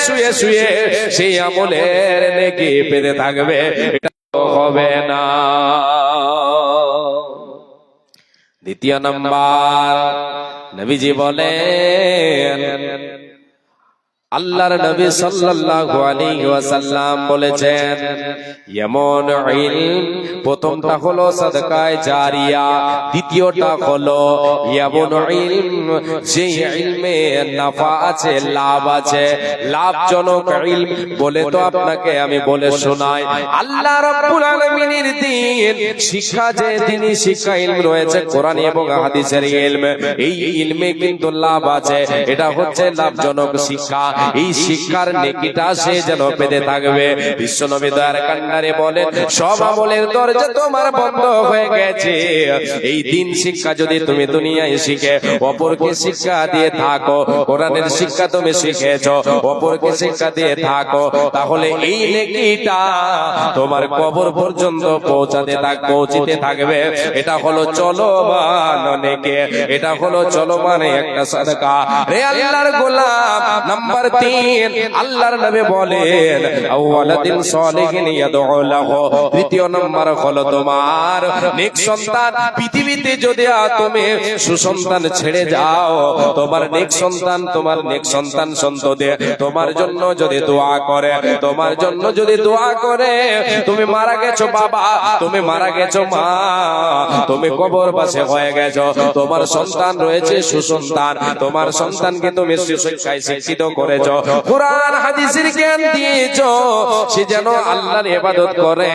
শুয়ে শুয়ে সেই আমলের নেকি পেতে থাকবে, এটা হবে না। দ্বিতীয় নাম্বার, নবীজি বলেন, আল্লাহর নবী সাল্লাল্লাহু আলাইহি ওয়াসাল্লাম বলেছেন, এমন ইলম, প্রথমটা হলো সাদকায়ে জারিয়া, দ্বিতীয়টা হলো এমন ইলম, যে ইলমে নাফা আছে, লাভ আছে, লাভজনক ইলম। বলে তো আপনাকে আমি বলে শোনাই, আল্লাহ রাব্বুল আলামিনের দ্বীন শিক্ষা, যে দ্বীনি শিক্ষা ইলম রয়েছে, কোরআন এবং হাদিসের ইলম, এই ইলমে কিন্তু লাভ আছে, এটা হচ্ছে লাভজনক শিক্ষা। এই শিক্ষার নেকিটা সে যেন পেতে থাকবে। বিশ্বনবী দয়ার কান্নারে বলেন, সব আমলের দরজা তোমার বন্ধ হয়ে গেছে, এই দিন শিক্ষা যদি তুমি দুনিয়ায় শিখে অপরকে শিক্ষা দিয়ে থাকো, কোরআনের শিক্ষা তুমি শিখেছো, অপরকে শিক্ষা দিয়ে থাকো, তাহলে এই নেকিটা তোমার কবর পর্যন্ত পৌঁছিতে থাকবে। এটা হলো চলমান নেকি, এটা হলো চলমান একটা সাদকা। রে আল্লাহর গোলাম, নাম্বার 3, আল্লাহর নবী বলেন, আওয়ালাদিন সালিহিন ইয়াদউ লাহু, তৃতীয় নাম্বার হলো তোমার নেক সন্তান। পৃথিবীতে যদি তুমি সুসন্তান ছেড়ে যাও, তোমার নেক সন্তান, তোমার নেক সন্তান সন্ততি তোমার জন্য যদি দোয়া করে, তোমার জন্য যদি দোয়া করে, তুমি মারা গেছো বাবা, তুমি মারা গেছো মা, তুমি কবরবাসী হয়ে গেছো, তোমার সন্তান রয়েছে সুসন্তান, তোমার সন্তানকে তুমি সুশিক্ষায় শিক্ষিত করেছো, কোরআন হাদিসের জ্ঞান দিয়েছো, সে যেন আল্লাহর ইবাদত করে,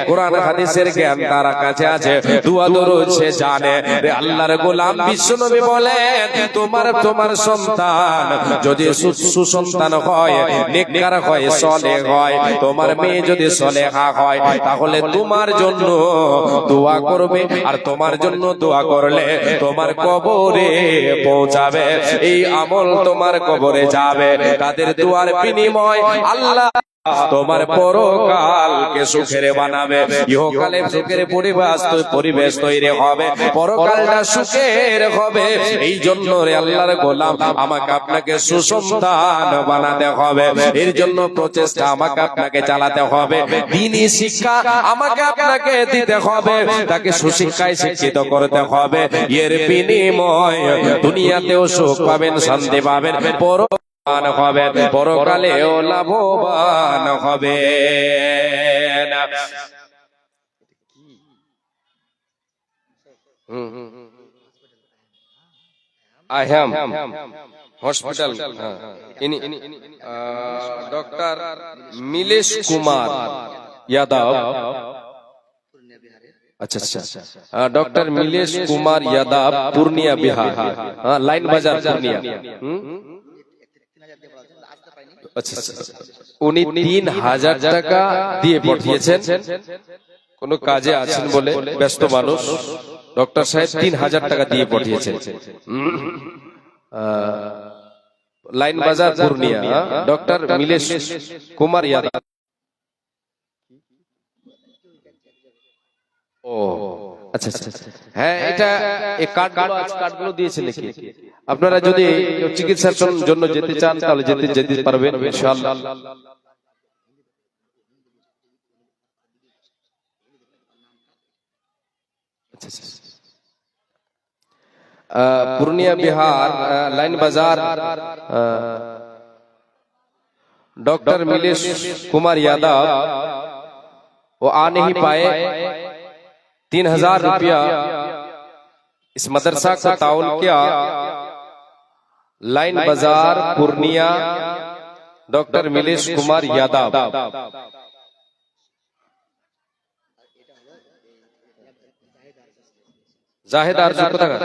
কোরআন হাদিসের জ্ঞান তার কাছে আছে, দুআ দরুদ সে জানে। রে আল্লাহর গোলাম, বিশ্বনবী বলেন, তোমার সন্তান যদি সুসন্তান হয়, নেককার হয়, সালেহ হয়, তোমার মেয়ে যদি সালেহা হয়, তাহলে তোমার জন্য দোয়া করবে, আর তোমার জন্য দোয়া করলে তোমার কবরে পৌঁছাবে, এই আমল তোমার কবরে যাবে। তাদের দোয়ার বিনিময় আল্লাহ তোমার পরকালকে সুখের বানাবে, ইহকালে সুখের পরিবেশ তৈরি হবে, পরকালটা সুখের হবে। এই জন্য রে আল্লাহর গোলাম, আমাকে আপনাকে সুসন্তান বানাতে হবে, এর জন্য প্রচেষ্টা আমাকে আপনাকে চালাতে হবে, দ্বীনি শিক্ষা আমাকে আপনাকে দিতে হবে, তাকে সুশিক্ষায় শিক্ষিত করতে হবে। এর বিনিময় দুনিয়াতেও সুখ পাবেন, শান্তি পাবেন, হবেন, পরকালেও লাভবান হবেন। আহম হসপিটাল, ডক্টর মিলেশ কুমার, यादव। अच्छा अच्छा, डॉक्टर मिलेश कुमार यादव, पूर्णिया बिहार। हाँ, लाइन बाजार पूर्णिया। अच्छा अच्छा, উনি 3000 টাকা দিয়ে পাঠিয়েছেন, কোন কাজে আছেন বলে, ব্যস্ত মানুষ। ডক্টর সাহেব 3000 টাকা দিয়ে পাঠিয়েছেন, লাইন বাজার পূর্ণিয়া। ডক্টর মিলেশ কুমার यादव। ও আচ্ছা আচ্ছা, হ্যাঁ এটা এই কার্ডগুলো দিয়েছে নাকি? আপনারা যদি চিকিৎসার জন্য যেতে চান তাহলে যেতে পারবেন ইনশাআল্লাহ। पूर्णिया बिहार, लाइन बाजार। डॉक्टर मिलेश कुमार यादव वो आ नहीं पाए, 3000 रुपया इस मदरसा को ताउन किया। लाइन बाजार पूर्णिया, डॉक्टर मिलेश कुमार यादव। জাহেদ আরজু কত টাকা?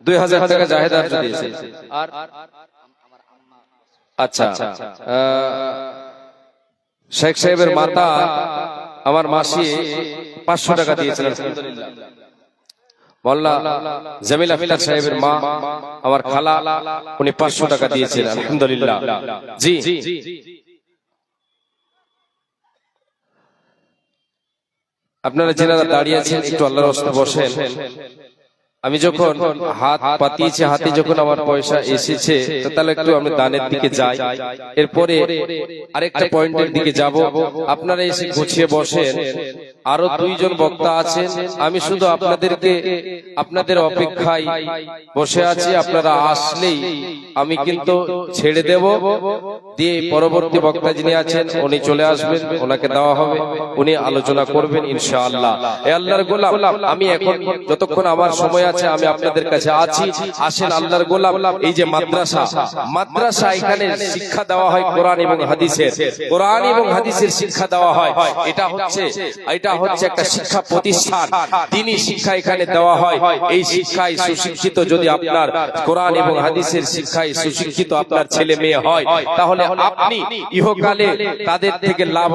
2000 টাকা জাহেদ আরজু দিয়েছে। আর আচ্ছা, শেখ সাহেবের মাতা আমার মাসি 500 টাকা দিয়েছিলেন আলহামদুলিল্লাহ। মোল্লা জামিল আফতার সাহেবের মা আমার খালা, উনি 500 টাকা দিয়েছিলেন আলহামদুলিল্লাহ। জি, আপনারা যারা দাঁড়িয়ে আছেন একটু আল্লাহর রাস্তায় বসেন। আমি যখন হাত পাতিয়েছি, হাতে যখন আমার পয়সা এসেছে, তাহলে একটু আমি দানের দিকে যাই, এরপরে আরেকটা পয়েন্টের দিকে যাব। আপনারা এসে গুছিয়ে বসেন। আরো 2 জন বক্তা আছেন, আমি শুধু আপনাদেরকে আপনাদের অপেক্ষায় বসে আছি। আপনারা আসলেই আমি কিন্তু ছেড়ে দেব, দিয়ে পরবর্তী বক্তা যিনি আছেন উনি চলে আসবেন, ওনাকে দেওয়া হবে, উনি আলোচনা করবেন ইনশাআল্লাহ। এ আল্লাহর গোলাম, আমি এখন যতক্ষণ আমার সময় আছে আমি আপনাদের কাছে আছি। আসেন আল্লাহর গোলাম, এই যে মাদ্রাসা, এখানে শিক্ষা দেওয়া হয় কোরআন এবং হাদিসের, কোরআন এবং হাদিসের শিক্ষা দেওয়া হয়। এটা হচ্ছে একটা শিক্ষা প্রতিষ্ঠান, দ্বীনি শিক্ষা এখানে দেওয়া হয়। এই শিক্ষায় সুশিক্ষিত যদি আপনার কোরআন এবং হাদিসের শিক্ষায় সুশিক্ষিত আপনার ছেলে মেয়ে হয়, তাহলে আপনি ইহকালে তাদের থেকে লাভ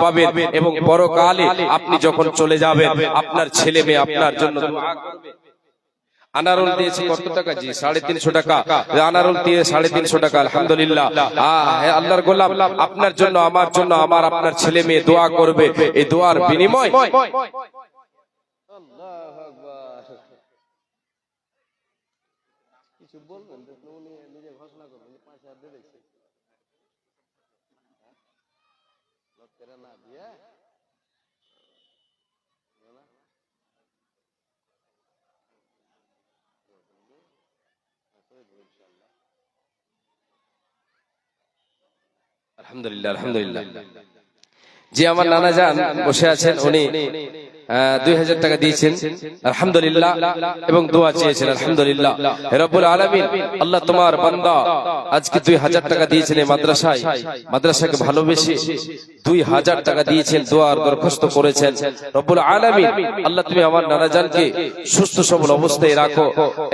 পাবেন এবং পরকালে আপনি যখন চলে যাবেন আপনার ছেলে মেয়ে আপনার জন্য দোয়া করবে। আনারুল দিয়েছে কত টাকা? জি 350 টাকা। আনারুল দিয়ে 350 টাকা আলহামদুলিল্লাহ। আল্লাহর গোলাম, আপনার জন্য, আমার জন্য, আমার আপনার ছেলে মেয়ে দোয়া করবে। এই দোয়ার বিনিময় কিছু বলবেন, উনি নিজে ঘোষণা করবেন 5000 দিয়ে দিয়েছে লোকেরা না দিয়ে। আলহামদুলিল্লাহ আলহামদুলিল্লাহ। জি, আমার নানা জান বসে আছেন, উনি 2000 টাকা দিয়েছেন আলহামদুলিল্লাহ এবং দোয়া চেয়েছেন আলহামদুলিল্লাহ। হে রব্বুল আলামিন, আল্লাহ তোমার বান্দা আজকে 2000 টাকা দিয়েছেন এই মাদ্রাসাকে ভালোবেসে 2000 টাকা দিয়েছেন, দোয়ার দরখাস্ত করেছেন। রব্বুল আলামিন, আল্লাহ তুমি আমার নানা জানকে সুস্থ সবল অবস্থায় রাখো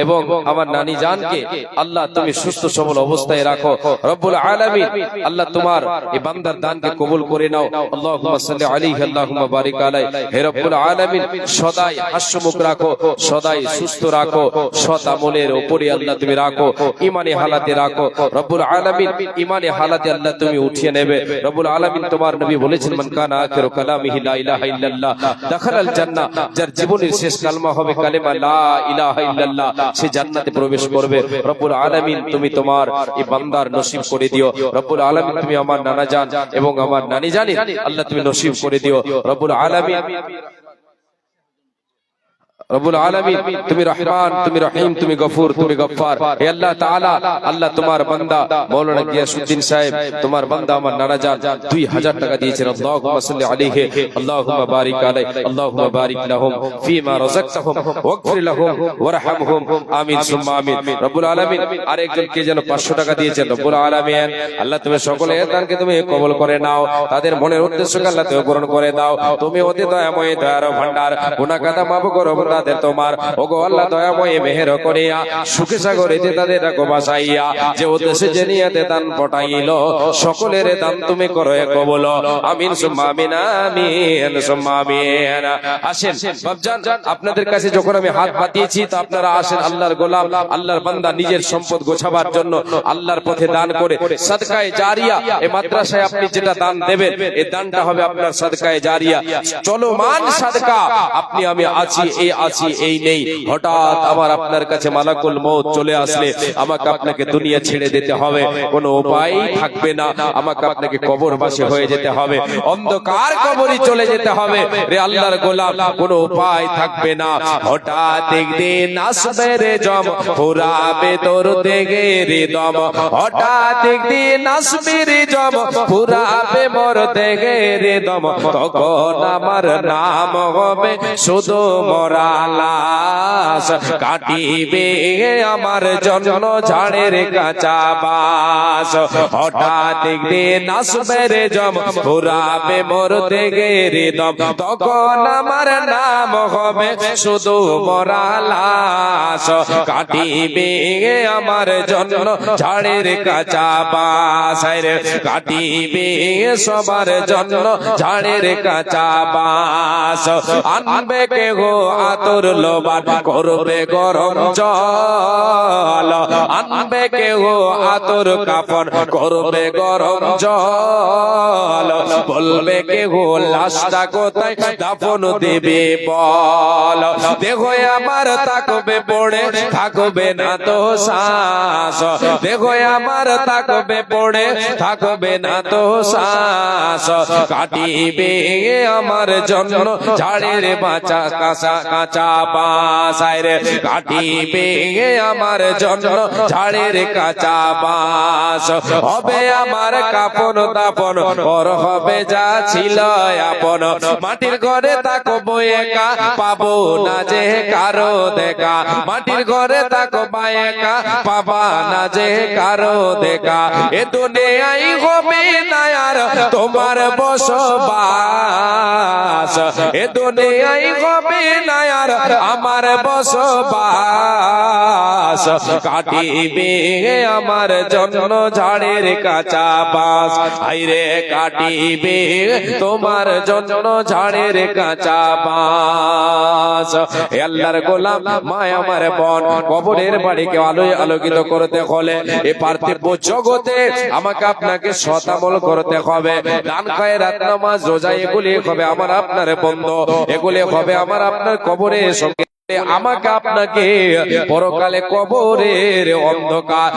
এবং আমার নানি জানকে আল্লাহ তুমি সুস্থ সবল অবস্থায় রাখো। রব্বুল আলামিন, আল্লাহ তোমার এই বান্দার দানকে কবুল করে নাও। আল্লাহুম্মা সাল্লি আলাইহি আল্লাহুম্মা বারিক আলাইহি। হে রব্বুল আলামিন, সদাই হাস্যমুখ রাখো, সদাই সুস্থ রাখো, সৎ আমলের উপরে আল্লাহ তুমি রাখো, ঈমানি হালাতে রাখো। রব্বুল আলামিন, ঈমানি হালাতে আল্লাহ তুমি উঠিয়ে নেবে। রব্বুল আলামিন, তোমার নবী বলেছেন, মান কানা আখিরু কালামিহি লা ইলাহা ইল্লাল্লাহ দাখালাল জান্নাহ। যার জীবনের শেষ কালমা হবে কালেমা লা ইলাহা ইল্লাল্লাহ, সে জান্নাতে প্রবেশ করবে। রব্বুল আলামিন, তুমি তোমার এই বান্দার নসিব করে দিও। রব্বুল আলামিন, তুমি আমার নানা জান এবং আমার নানি জানি আল্লাহ তুমি নসিব করে দিও। রব্বুল আলামিন, রব্বুল আলামিন তুমি রহমান, তুমি রহিম, তুমি গফুর, তুমি গফফার। হে আল্লাহ তাআলা, আল্লাহ তোমার বান্দা মাওলানা গিয়াসউদ্দিন সাহেব, তোমার বান্দা আমার নানা জান 2000 টাকা দিয়েছেন। আল্লাহুম্মা সাল্লি আলাইহি, আল্লাহুম্মা বারিক আলাইহি, আল্লাহুম্মা বারিক লাহুম ফিমা রাযাকতাহুম ওয়াগফির লাহুম ওয়ারহামহুম, আমিন সুম্মা আমিন। রব্বুল আলামিন আরেকজন কে যেন 500 টাকা দিয়েছেন। রব্বুল আলামিন আল্লাহ তুমি সকলের দানকে তুমি কবুল করে নাও, তাদের মনের উদ্দেশ্যকে আল্লাহ তুমি পূরণ করে দাও। তুমি অতি দয়াময়, দয়ার ভান্ডার, গুনাহ কাদা মাফ করো তাদের তোমার। ওগো আল্লাহ দয়াময়, মেহের করিয়া সুখে সাগরেতে তাদের রাখো বাসাইয়া, যে উদ্দেশ্যে যে নিয়তে দান পটাইল সকলের দান তুমি করো কবুল, আমিন সুম্মা আমিন, আমিন সুম্মা আমিন। আসেন বাপজান, আপনাদের কাছে যখন আমি হাত পাতিয়েছি তো আপনারা আসেন। আল্লাহর গোলাম, আল্লাহর বান্দা নিজের সম্পদ গোছাবার জন্য আল্লাহর পথে দান করে সাদকায়ে জারিয়া, এই মাদ্রাসায় আপনি যেটা দান দেবেন এই দানটা হবে আপনার সাদকায়ে জারিয়া, চলমান সাদকা। আপনি আমি আছি, এই আছি, এই নেই, হঠাৎ আমার আপনার কাছে মালাকুল মউত চলে আসলে আমাকে আপনাকে দুনিয়া ছেড়ে দিতে হবে, কোনো উপায় থাকবে না, আমাকে আপনাকে কবরবাসী হয়ে যেতে হবে, অন্ধকার কবরে চলে যেতে হবে। রে আল্লাহর গোলাম, কোনো উপায় থাকবে না। হঠাৎ একদিন আসবে রে জম, ফুরাবে তোর দেগে রে দম, হঠাৎ একদিন আসবে রে জম, ফুরাবে মোর দেগে রে দম, তখন আমার নাম হবে শুধু মরা লাশ, কাটিবে আমার জন্য ঝাড়ের কাঁচা বাস। হঠাৎ একদিন আসবে রে জম, ফুরাবে মোর দেগে রে দম, তখন আমার নাম হবে শুধু মরা লাশ, কাটিবে আমার জন্য ঝাড়ের কাঁচা বাস, কাটিবে সবার জন্য ঝাড়ের কাঁচা বাস। আনবে কে গো আতর লোবান, করবে গরম জল, আনবে কে গো আতর কাফন, করবে গরম জল, বলবে কে গো লাশটা কোথায় দাফন দেবে বল, দেখো আমার তাকবে পড়ে থাকবে না তো শ্বাস, দেখো আমার তাকবে পড়ে থাকবে না তো শ্বাস, কাটিবে আমার জন্য ঝাড়ের বাঁচা কাঁচা কাঁচা বাঁশ, কাটিবে আমার জন্য ঝাড়ের কাঁচা বাঁশ। হবে আমার কাপন দাপন, পর হবে যা ছিল আপন, মাটির ঘরে তাকবো একা, পাবো না যে কারো দেখা, মাটির ঘরে তাকবা একা, পাবা না যে কারো দেখা, এ দুনিয়ায় হবে না আর তোমার বসবাস, এ দুনিয়ায় হবে না আর আমার বসবাস, কাটিবে আমার জন্য ঝাড়ের কাঁচা বাঁশ, আইরে কাটিবে তোমার জন্য ঝাড়ের কাঁচা বাঁশ। হে আল্লাহর গোলাম, মায় আমার বোন, কবরের বাড়িকে আলোয় আলোকিত করতে হলে এ পার্থিব জগতে আমাকে আপনাকে সৎ আমল করতে হবে, দান খয়রাত নামাজ রোজা এগুলি হবে আমার আপনার বন্ধ, এগুলি হবে আমার আপনার কবরের সঙ্গে আমাকে আপনাকে পরকালে কবরের অন্ধকার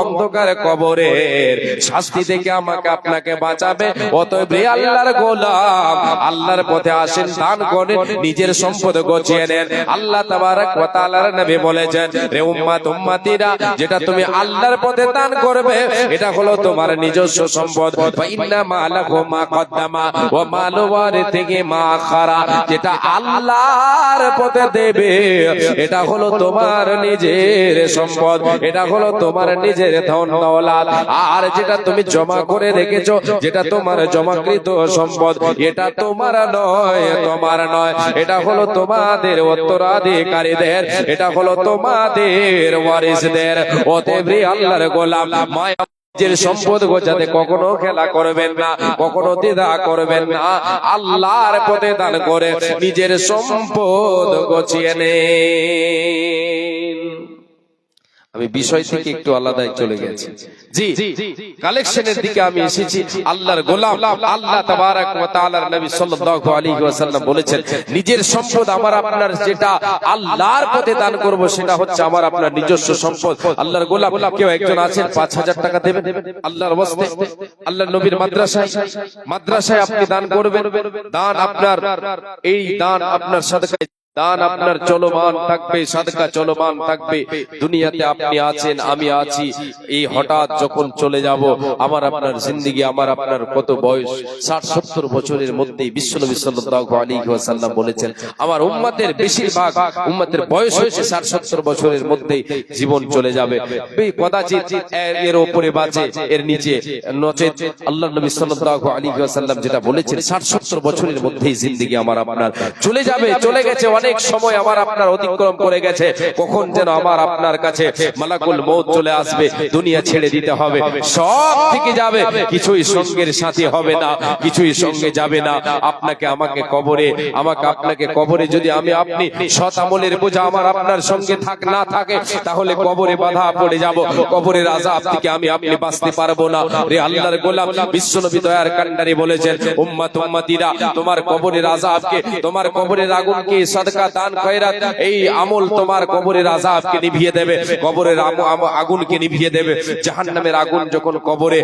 অন্ধকার কবরের শাস্তি থেকে আমাকে আপনাকে বাঁচাবে। অতএব রে আল্লাহর গোলাম, আল্লাহর পথে আসেন, দান করেন, নিজের সম্পদ গছিয়ে নেন। আল্লাহ তাবারক ওয়া তাআলার নবী বলেছেন, রে উম্মত উম্মতিরা, যেটা তুমি আল্লাহর পথে দান করবে এটা হলো তোমার নিজস্ব সম্পদ। ওয়া ইন্না মা লাকুম মা কদ্দামা ওয়া মালু ওয়ারিথিহি মা আখারা, যেটা আল্লাহর পথে দেবে এটা হলো তোমার নিজের সম্পদ, এটা হলো তোমার নিজের ধন দৌলত। আর যেটা তুমি জমা করে রেখেছো, যেটা তোমার জমাকৃত সম্পদ, এটা তোমার নয়, তোমার নয়, এটা হলো তোমাদের উত্তরাধিকারীদের, এটা হলো তোমাদের ওয়ারিসদের। অতএব আল্লাহর গোলাম, মায়া নিজের সম্পদ গোছাতে কখনো খেলা করবেন না, কখনো দ্বিধা করবেন না, আল্লাহর পথে দান করে নিজের সম্পদ গোছিয়ে নেন। আমি বিষয় থেকে একটু আলাদায় চলে গেছি, জি কালেকশনের দিকে আমি এসেছি। আল্লাহর গোলাম, আল্লাহ তাবারক ওয়া তাআলার নবী সাল্লাল্লাহু আলাইহি ওয়াসাল্লাম বলেছেন, নিজের সম্পদ আমার আপনার যেটা আল্লাহর পথে দান করব সেটা হচ্ছে আমার আপনার নিজস্ব সম্পদ। আল্লাহর গোলাম, কেউ একজন আছেন 5000 টাকা দেবেন আল্লাহর ওয়াস্তে, আল্লাহর নবীর মাদ্রাসায় আপনি দান করবেন, দান আপনার, এই দান আপনার সাদকা দান আপনার চলমান থাকবে, সাদকা চলমান থাকবে। দুনিয়াতে আপনি আছেন, আমি আছি, এই হঠাৎ যখন চলে যাব, আমার আপনার জিন্দেগি, আমার আপনার কত বয়স, 60-70 বছরের মধ্যেই বিশ্বনবী সাল্লাল্লাহু আলাইহি ওয়াসাল্লাম বলেছেন, আমার উম্মতের বেশিরভাগ উম্মতের বয়স হয়েছে 60-70 বছরের মধ্যেই জীবন চলে যাবে। কদাচিৎ এর উপরে বাঁচে, এর নিচে নচেত আল্লাহর নবী সাল্লাল্লাহু আলাইহি ওয়াসাল্লাম যেটা বলেছেন, 60-70 বছরের মধ্যেই জিন্দেগি আমার আপনার চলে যাবে, চলে গেছে। অনেক সময় আমার আপনার অতিক্রম করে গেছে, কখন যেন আমার আপনার কাছে মালাকুল মউত চলে আসবে, দুনিয়া ছেড়ে দিতে হবে, সব থেকে যাবে, কিছুই সঙ্গের সাথী হবে না, কিছুই সঙ্গে যাবে না। আপনাকে আমাকে কবরে, আমাকে আপনাকে কবরে যদি আমি আপনি সৎ আমলের বোঝা আমার আপনার সঙ্গে না থাকে, তাহলে কবরে বাধা পড়ে যাব, কবরের আযাব থেকে আমি আপনি বাঁচতে পারবো না। রে আল্লাহর গোলাম, বিশ্বনবী দয়ার কান্ডারি বলেছেন, উম্মত উম্মতিরা, তোমার কবরের আযাবকে, তোমার কবরের আগুনকে সাদকা, দান, খয়রাত, এই আমল তোমার কবরের আযাবকে নিভিয়ে দেবে, কবরের আগুনকে নিভিয়ে দেবে। জাহান্নামের আগুন যখন কবরে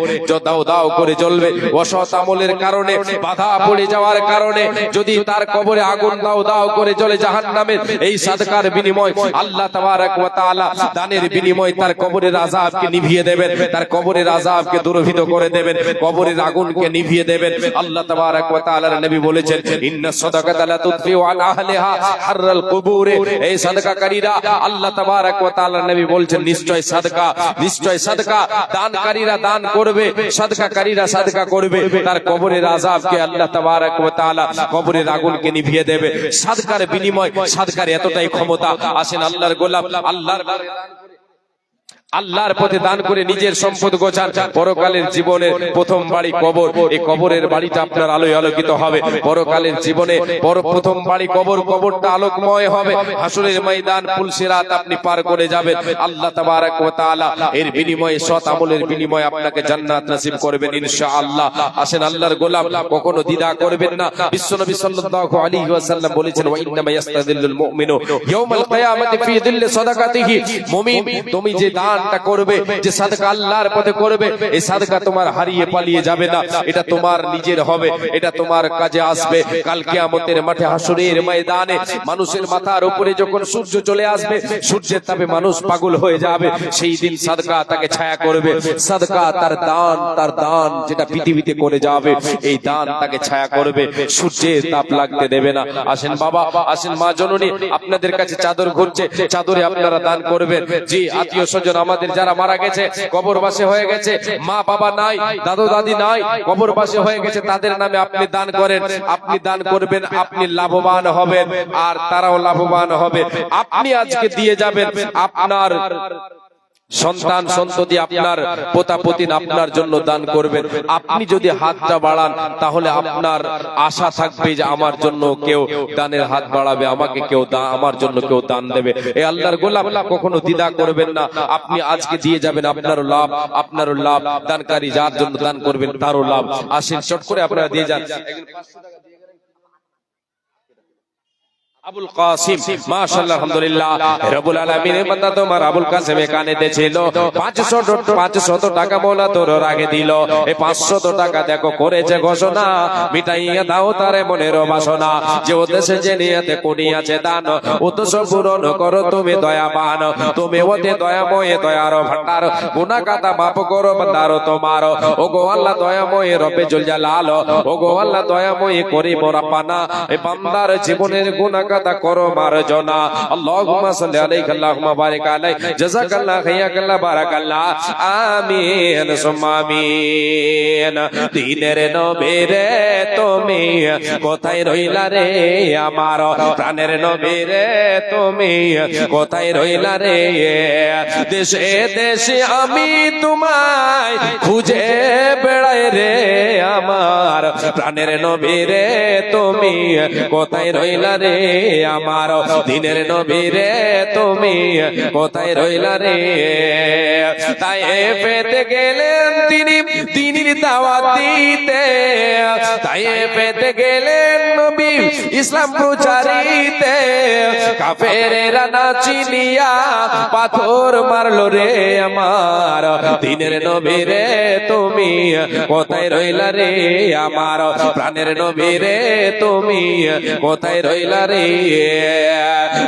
দাও দাও করে জ্বলবে, অসৎ আমলের কারণে বাধা পড়ে যাওয়ার কারণে যদি তার কবরে আগুন দাও দাও করে জ্বলে জাহান্নামের, এই সাদকার বিনিময় আল্লাহ তাবারক ওয়া তাআলা দানের বিনিময় তার কবরের আযাবকে নিভিয়ে দেবেন, তার কবরের আযাবকে দূরীভূত করে দেবেন, কবরের আগুনকে নিভিয়ে দেবেন। আল্লাহ তাবারক ওয়া তাআলার নবী বলেছেন, ইন্না সাদাকাতা লা তুতফিউ আন আহলিহা হাররাল কুবুরে, এই সাদকাকারীরা, আল্লাহ তাবারক ওয়া তাআলার নবী বলছেন, নিশ্চয় সাদকা, নিশ্চয় সাদকা, দানকারীরা দান করবে, সাদকাকারীরা সাদকা করবে, তার কবরের আযাবকে আল্লাহ তাবারক ওয়া তাআলা কবরের আগুনকে নিভিয়ে দেবে। সাদকার বিনিময়, সাদকার এতটাই ক্ষমতা। আসেন আল্লাহর গোলাম, আল্লাহর পথে দান করে নিজের সম্পদ গোছান। পরকালের জীবনের প্রথম বাড়ি কবর, এই কবরের বাড়িটা আপনার আলোয় আলোকিত হবে। পরকালের জীবনে প্রথম বাড়ি কবর, কবরটা আলোকময় হবে। হাসরের ময়দান, পুলসিরাত আপনি পার করে যাবেন। আল্লাহ তাবারক ওয়া তাআলা এর বিনিময়ে, সৎ আমলের বিনিময়ে আপনাকে জান্নাত নসিব করবেন ইনশাআল্লাহ। আসেন আল্লাহর গোলাম, কখনো দ্বিধা করবেন না। বিশ্বনবী সাল্লাল্লাহু আলাইহি ওয়াসাল্লাম বলেছেন, ওয়া ইন্নামা ইয়াস্তাদিল্লুল মুমিনু ইয়াওমাল কিয়ামাতি ফি দিল্লি সাদাকাতিহি। মুমিন, তুমি যে দান করবে, যে সাদকা আল্লাহর পথে করবে, এই সাদকা তোমার হারিয়ে পালিয়ে যাবে না, এটা তোমার নিজের হবে, এটা তোমার কাজে আসবে। কাল কিয়ামতের মাঠে, হাসরের ময়দানে, মানুষের মাথার উপরে যখন সূর্য চলে আসবে, সূর্যের তাপে মানুষ পাগল হয়ে যাবে, সেই দিন সাদকা তাকে ছায়া করবে। সাদকা তার দান যেটা পৃথিবীতে করে যাবে, এই দান তাকে ছায়া করবে, সূর্যের তাপ লাগতে দেবে না। আসেন বাবা, আসেন মা জননী, আপনাদের কাছে চাদর ঘুরছে, চাদরে আপনারা দান করবেন। যে আত্মীয় স্বজন আমাদের যারা মারা গেছে, কবরবাসী হয়ে গেছে, মা বাবা নাই, দাদু দাদি নাই, কবরবাসী হয়ে গেছে, তাদের নামে আপনি দান করেন। আপনি দান করবেন, আপনি লাভবান হবেন, আর তারাও লাভবান হবে। আপনি আজকে দিয়ে যাবেন, আপনার সন্তান সন্ততি, আপনার পোতাপতিন আপনার জন্য দান করবেন। আপনি যদি হাতটা বাড়ান, তাহলে আপনার আশা থাকবে যে আমার জন্য কেউ দানের হাত বাড়াবে, আমাকে কেউ আমার জন্য কেউ দান দেবে। এই আল্লাহর গোলাম, কখনো দ্বিধা করবেন না। আপনি আজকে দিয়ে যাবেন, আপনারও লাভ, আপনারও লাভ, দানকারী যার জন্য দান করবেন তারও লাভ। আসেন চট করে আপনারা দিয়ে যান। আবুল কাসিম, মাশাআল্লাহ, আলহামদুলিল্লাহ, রব্বুল আলামিনের বান্দা তোমার আবুল কাসিম কানেতে ছিল 500 টাকা মওলা তোর রাগে দিল। এই 500 টাকা দেখো করেছে ঘোষণা, মিটাইয়া দাও তারে মনের বাসনা। যে উদ্দেশ্যে যে নিয়তে করিয়াছে দান, উদ্দেশ্য পূরণ করো তুমি দয়াবান। তুমি ওতে দয়াময়, দয়ার ভান্ডার, গুনাহ কাটা মাফ করো বান্দার তোমার। ওগো আল্লাহ দয়াময়, রব্বে জুল জালাল, ওগো আল্লাহ দয়াময়, করিম রাব্বানা, এই বান্দার জীবনের গুনাহ কাটা করো মার্জনা। আল্লাহুম্মা সাল্লি আলাইহি, আল্লাহুম্মা বারিক আলাইহি, জাযাকাল্লাহ খাইয়াকাল্লাহ, বারাকাল্লাহ, আমিন সুম্মা আমিন। দিনের নবী রে তুমি কোথায় রইলা রে আমার, প্রাণের নবী রে তুমি কোথায় রইলা রে। দেশে দেশে আমি তোমায় খুঁজে বেড়াই রে আমার, প্রাণের নবী রে তুমি কোথায় রইলা রে আমার। দিনের নবী রে তুমি কোথায় রইলা রে। তাই পেতে গেলেন তিনি দিনের দাওয়াত দিতে, তাই পেতে গেলেন নবী ইসলাম প্রচারিতে। কাফেরেরা না চিনিয়া পাথর মারলো রে আমার, দিনের নবী রে তুমি কোথায় রইলা রে আমার। প্রাণের নবী রে তুমি কোথায় রইলা রে।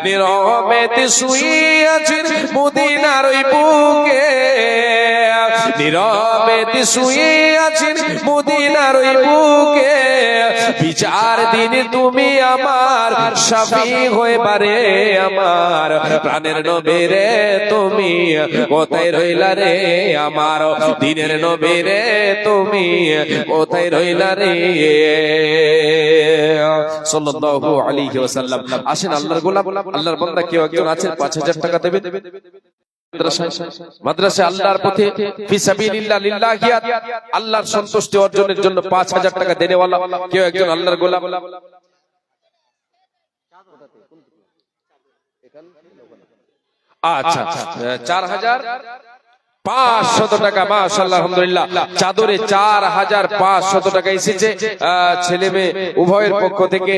নীরবেতে শুয়ে আছেন মদিনার ওই বুকে, নীরবেতে শুয়ে আছেন মদিনার ওই বুকে, বিচার দিনে তুমি আমার শাফি হয়ে পারে আমার প্রাণের নবী রে তুমি কোথায় রইলা রে আমার দিনের নবী রে তুমি কোথায় রইলা রে সাল্লাল্লাহু আলাইহি ওয়াসাল্লাম। আসেন আল্লাহর গোলাম আল্লাহর বান্দা কেউ একজন আছেন 5000 টাকা দেবেন মাদ্রাসায় আল্লাহর পথে ফি সাবিলিল্লাহ লিল্লাহিয়াত আল্লাহর সন্তুষ্টি অর্জনের জন্য 5000 টাকা দেনেওয়ালা কেউ একজন আল্লাহর গোলাম। আচ্ছা 4500 টাকা মাশাআল্লাহ আলহামদুলিল্লাহ। চাদরে 4500 টাকা এসেছে ছেলে মেয়ে উভয়ের পক্ষ থেকে,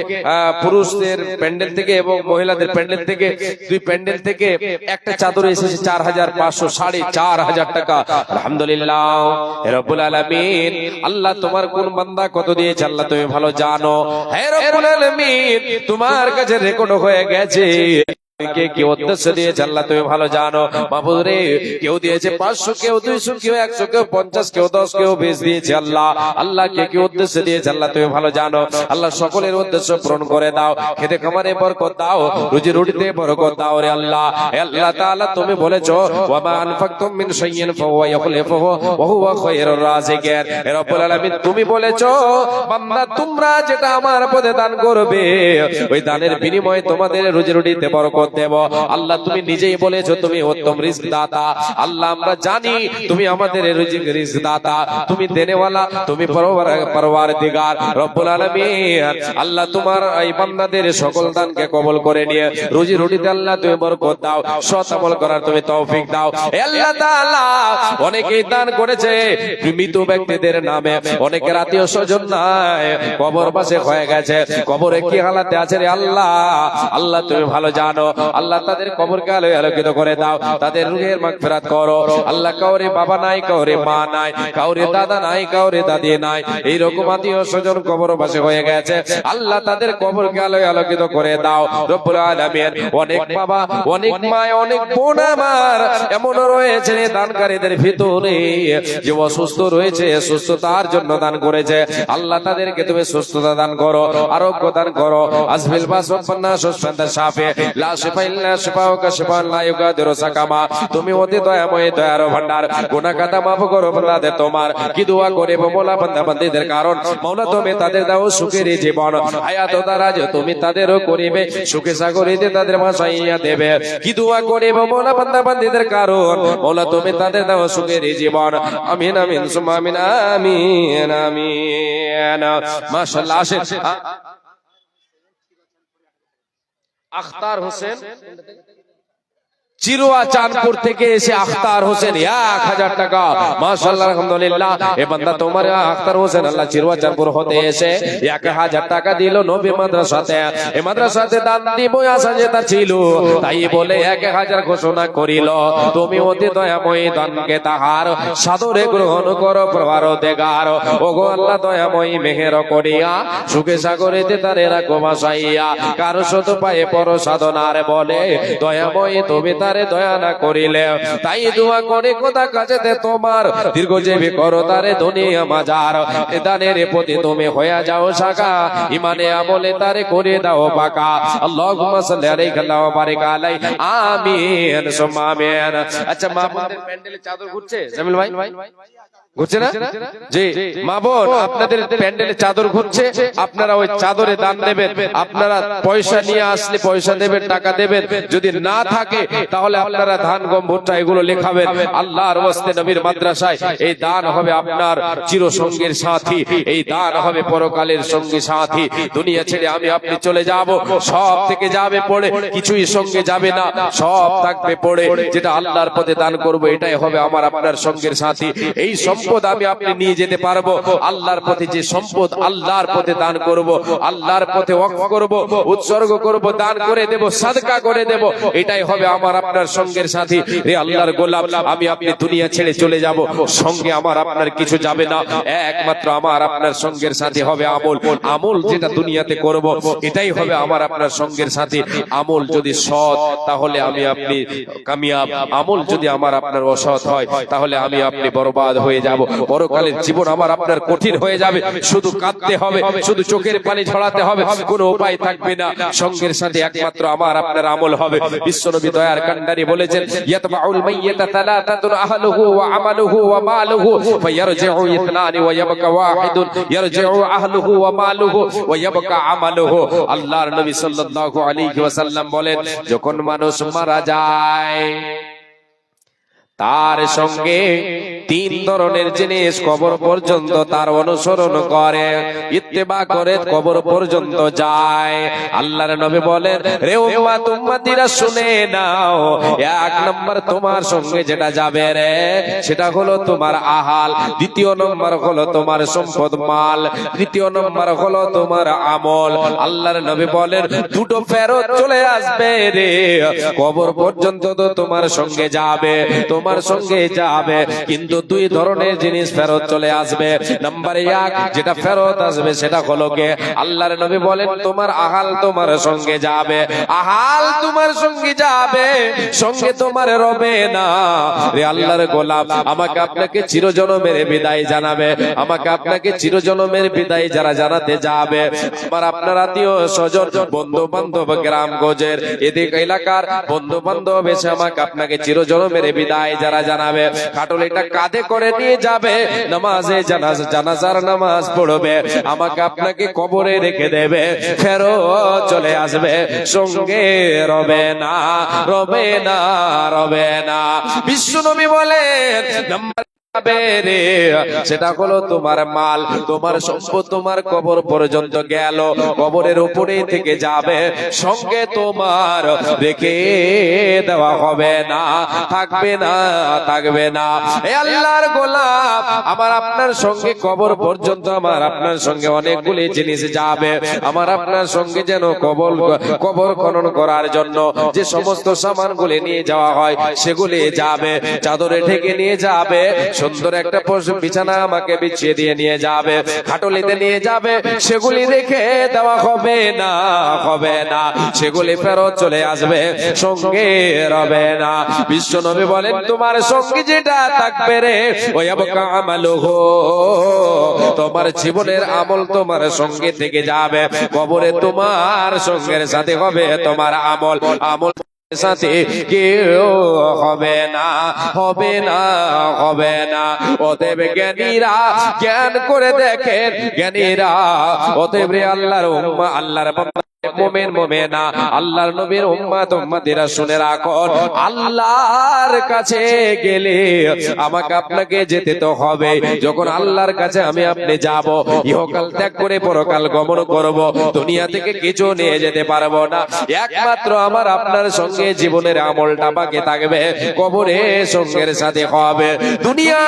পুরুষদের প্যান্ডেল থেকে এবং মহিলাদের প্যান্ডেল থেকে, দুই প্যান্ডেল থেকে একটা চাদরে এসেছে 4500, 4500 টাকা আলহামদুলিল্লাহ। হে রব্বুল আলামিন আল্লাহ তোমার কোন বান্দা কত দিয়েছে আল্লাহ তুমি ভালো জানো। হে রব্বুল আলামিন তোমার কাছে রেকর্ড হয়ে গেছে কে কি উদ্দেশ্য দিয়েছে আল্লাহ তুমি ভালো জানো। মাহবুব রে কেউ দিয়েছে 500, কেউ 200, কেউ 100, কেউ 50, কেউ 10, কেউ 20 দিয়েছে আল্লাহ। আল্লাহ কে কি উদ্দেশ্য দিয়েছে আল্লাহ তুমি ভালো জানো। আল্লাহ সকলের উদ্দেশ্য পূরণ করে দাও, খেতে খামারে বরকত দাও, রুজি রুটিতে বরকত দাও রে আল্লাহ। হে আল্লাহ তাআলা তুমি বলেছো ওয়া মা আনফাকতুম মিন শাইইন ফাহুয়া ইখলিফুহু ওয়া হুয়া খায়রুর রাযিকিন। হে রব্বুল আলামিন তুমি বলেছো বান্দা তোমরা যেটা আমার পথে দান করবে ওই দানের বিনিময়ে তোমাদের রুজি রুটিতে বরকত দেব। আল্লাহ তুমি নিজেই বলেছো তুমি উত্তম রিজক দাতা। আল্লাহ আমরা জানি তুমি আমাদের রিজক দাতা, তুমি দেনেওয়ালা, তুমি পরওয়ারদিগার রব্বুল আলামিন। আল্লাহ তোমার এই বান্দাদের সকল দানকে কবুল করে নিয়ে রুজি রুটিতে আল্লাহ তুমি বরকত দাও, সৎ আমল করার তুমি তৌফিক দাও। হে আল্লাহ তাআলা অনেকেই দান করেছে মৃত ব্যক্তিদের নামে, অনেকের আত্মীয় স্বজন নাই, কবর পাশে হয়ে গেছে, কবরে কি হালাতে আছে রে আল্লাহ। আল্লাহ তুমি ভালো জানো। আল্লাহ তাদের কবরকে আলোকিত করে দাও, তাদের রূহের মাগফিরাত করো। আল্লাহ কাউরে বাবা নাই, কাউরে মা নাই, কাউরে দাদা নাই, কাউরে দাদি নাই, এইরকম আত্মীয় স্বজন কবর পাশে হয়ে গেছে, আল্লাহ তাদের কবরকে আলোকিত করে দাও রব্বুল আলামিন। অনেক বাবা, অনেক মা, অনেক বোন আমার এমন রয়েছে দানকারীদের ভিতরে যে অসুস্থ রয়েছে, সুস্থতার জন্য দান করেছে, আল্লাহ তাদেরকে তুমি সুস্থতা দান করো, আরোগ্য দান করো। আসবিল বাসফান্না সুসফান্দা শাফি লা শিফা ইল্লা শিফাউকা শিফান লা ইউগাদিরু সাকামা। তুমি অতি দয়াময় দয়ার ভান্ডার, গুনাহ কাটা মাফ করো বান্দাদের তোমার কি দোয়া করে মোলা বান্দা বান্দীদের কারণ মওলা তুমি তাদের দাও সুখের জীবন, হায়াত ও দারাজ তুমি তাদেরও করিবে সুখে সাগরিতে তাদের ভাসাইয়া দেবে। কি দোয়া করে মোলা বান্দা বান্দীদের কারণ মওলা তুমি তাদের দাও সুখের জীবন। আমিন আমিন সুম্মা আমিন আমিন আমিন। মাশাআল্লাহ। আসেন আখতার হোসেন চিরুয়া চাঁদপুর থেকে এসে আখতার হোসেন 1000 টাকা মাশাআল্লাহ আলহামদুলিল্লাহ। এ বান্দা তোমার আখতার হোসেন আল্লাহ চিরুয়া চাঁদপুর হতে এসে 1000 টাকা দিল নবী মাদ্রাসাতে। এই মাদ্রাসাতে দান দিব আশা যেটা ছিল, তাই বলে 1000 ঘোষণা করিল। তুমি অতি দয়াময় দানকে তাহার সাদরে গ্রহণ করো পরওয়ারদিগার। ওগো আল্লাহ দয়াময় মেহের করিয়া সুখে সাগরেতে তারে রাখো ভাসাইয়া। কারো শত পায়ে পর সাধনার বলে দয়াময় তুমি তারে দয়া না করিলে, তাই দোয়া করে কথা কাছেতে তোমার দীর্ঘজীবী করো তারে দুনিয়া মাজার। এ দানের প্রতি তুমি হয়ে যাও সাকা, ইমানে আমলে তারে করে দাও পাকা। আল্লাহুম্মা সাল্লি আলাইহি ওয়া বারিক আলাইহি আমিন সুম্মা আমিন। আচ্ছা মা বোনদের প্যান্ডেলে চাদর ঘুরছে জামিল ভাই? ঘুরছে না? জি মা বোন আপনাদের প্যান্ডেলে চাদর ঘুরছে, আপনারা ওই চাদরে দান দেবেন। আপনারা পয়সা নিয়ে আসলে পয়সা দেবেন, টাকা দেবেন। যদি না থাকে তাহলে আপনারা ধান গম ভুট্টা এগুলো লেখাবেন। আল্লাহর ওয়াস্তে নবীর মাদ্রাসায় এই দান হবে আপনার চিরসঙ্গীর সাথী, এই দান হবে পরকালের সঙ্গী সাথী। দুনিয়া ছেড়ে আমি আপনি চলে যাব, সব থেকে যাবে পড়ে, কিছুই সঙ্গে যাবে না, সব থাকবে পড়ে। যেটা আল্লাহর পথে দান করব এটাই হবে আমার আপনার সঙ্গীর সাথী। এই সম্পদ আমি আপনি নিয়ে যেতে পারবো, আল্লাহর পথে যে সম্পদ আল্লাহর পথে দান করব, আল্লাহর পথে ওয়াকফ করব, উৎসর্গ করব, দান করে দেব, সাদকা করে দেব, এটাই হবে আমার আপনার সঙ্গের সাথী। রে আল্লাহর গোলাম, আমি আপনি দুনিয়া ছেড়ে চলে যাব, সঙ্গে আমার আপনার কিছু যাবে না, একমাত্র আমার আপনার সঙ্গের সাথী হবে আমল। আমল যেটা দুনিয়াতে করব এটাই হবে আমার আপনার সঙ্গের সাথী। আমল যদি সৎ তাহলে আমি আপনি কামিয়াব, আমল যদি আমার আপনার অসৎ হয় তাহলে আমি আপনি বরবাদ হয়ে যাব। পরকালের জীবন আমার আপনার কঠিন হয়ে যাবে, শুধু কাঁদতে হবে, শুধু চোখের পানি ঝরাতে হবে, কোনো উপায় থাকবে না। সঙ্গের সাথে একমাত্র আমার আপনার আমল হবে। বিশ্বনবী দয়ার কান্ডারি বলেছেন, ইয়াতবাউল মাইয়্যিতা তালাতাতুন আহলুহু ওয়া আমালুহু ওয়া মালুহু ফায়ারজিউ ইসনানি ওয়া ইয়াবকা ওয়াহিদুন ইয়ারজিউ আহলুহু ওয়া মালুহু ওয়া ইয়াবকা আমালুহু। আল্লাহর নবী সাল্লাল্লাহু আলাইহি ওয়াসাল্লাম বলেন, যখন মানুষ মারা যায় তার সঙ্গে তিন ধরনের জিনিস কবর পর্যন্ত তার অনুসরণ করে, ইত্তেবা করে, কবর পর্যন্ত যায়। আল্লাহর নবী বলেন, রে উম্মত উম্মতিরা শুনে নাও, এক নম্বর তোমার সঙ্গে যেটা যাবে রে সেটা হলো তোমার আহাল, দ্বিতীয় নম্বর হলো তোমার সম্পদ মাল, তৃতীয় নম্বর হলো তোমার আমল। আল্লাহর নবী বলেন, দুটো ফেরত চলে আসবে রে, কবর পর্যন্ত তো তোমার সঙ্গে যাবে, তোমার সঙ্গে যাবে, কিন্তু দুই ধরনের জিনিস ফেরত চলে আসবে। নাম্বার এক, যেটা ফেরত আসবে সেটা হলো কে, আল্লাহর নবী বলেন, তোমার আহাল তোমার সঙ্গে যাবে, আহাল তোমার সঙ্গে যাবে, সঙ্গে তোমার রবে না। রে আল্লাহর গোলাম, আমাকে আপনাকে চিরজনমের বিদায় জানাবে, আমাকে আপনাকে চিরজনমের বিদায় যারা জানাতে যাবে, আমার আপনার আত্মীয় স্বজন, বন্ধু বান্ধব, গ্রাম গঞ্জের এদিক এলাকার বন্ধু বান্ধব এসে আমাকে আপনাকে চিরজনমের বিদায় যারা জানাবে, খাটুলিটা কাঁধে করে নিয়ে যাবে, নামাজে জানাজার নামাজ পড়বে, আমাকে আপনাকে কবরে রেখে দেবে, ফেরত চলে আসবে, সঙ্গে রবে না, রবে না, রবে না। বিশ্বনবী বলেন, নাম্বার সেটা হলো তোমার মাল, তোমার সম্পদ তোমার কবর পর্যন্ত গেল, কবরের উপরেই থেকে যাবে, সঙ্গে তোমার রেখে দেওয়া হবে না, থাকবে না, থাকবে না। এ আল্লাহর গোলাম, আমার আপনার সঙ্গে কবর পর্যন্ত আমার আপনার সঙ্গে অনেকগুলি জিনিস যাবে। আমার আপনার সঙ্গে যেন কবর খনন করার জন্য যে সমস্ত সামানগুলি নিয়ে যাওয়া হয় সেগুলি যাবে, চাদরে ঢেকে নিয়ে যাবে, সুন্দর একটা বিছানা আমাকে বিছিয়ে দিয়ে নিয়ে যাবে, খাটুলিতে নিয়ে যাবে, সেগুলি রেখে দেওয়া হবে না, হবে না, সেগুলি ফেরত চলে আসবে, সঙ্গে রবে না। বিশ্বনবী বলেন, তোমার সঙ্গে যেটা থাকবে রে ওই আবকা আমালুহু, তোমার জীবনের আমল তোমার সঙ্গে থেকে যাবে, কবরে তোমার সঙ্গের সাথে হবে তোমার আমল, আমল সাথে কেউ হবে না, হবে না, হবে না। অতএব জ্ঞানীরা জ্ঞান করে দেখেন, জ্ঞানীরা অতএব আল্লাহর উম্মাহ, আল্লাহর মুমিন মুমিনা, আল্লাহর নবীর উম্মত উম্মতিরা শুনে রাখো, আল্লাহর কাছে গেলে আমাকে আপনাকে যেতে তো হবে। যখন আল্লাহর কাছে আমি আপনি যাব, ইহকাল ত্যাগ করে পরকাল গমন করব, দুনিয়া থেকে কিছু নিয়ে যেতে পারবো না, একমাত্র আমার আপনার সঙ্গে জীবনের আমলটা বাকি থাকবে, কবরে সঙ্গের সাথে হবে। দুনিয়া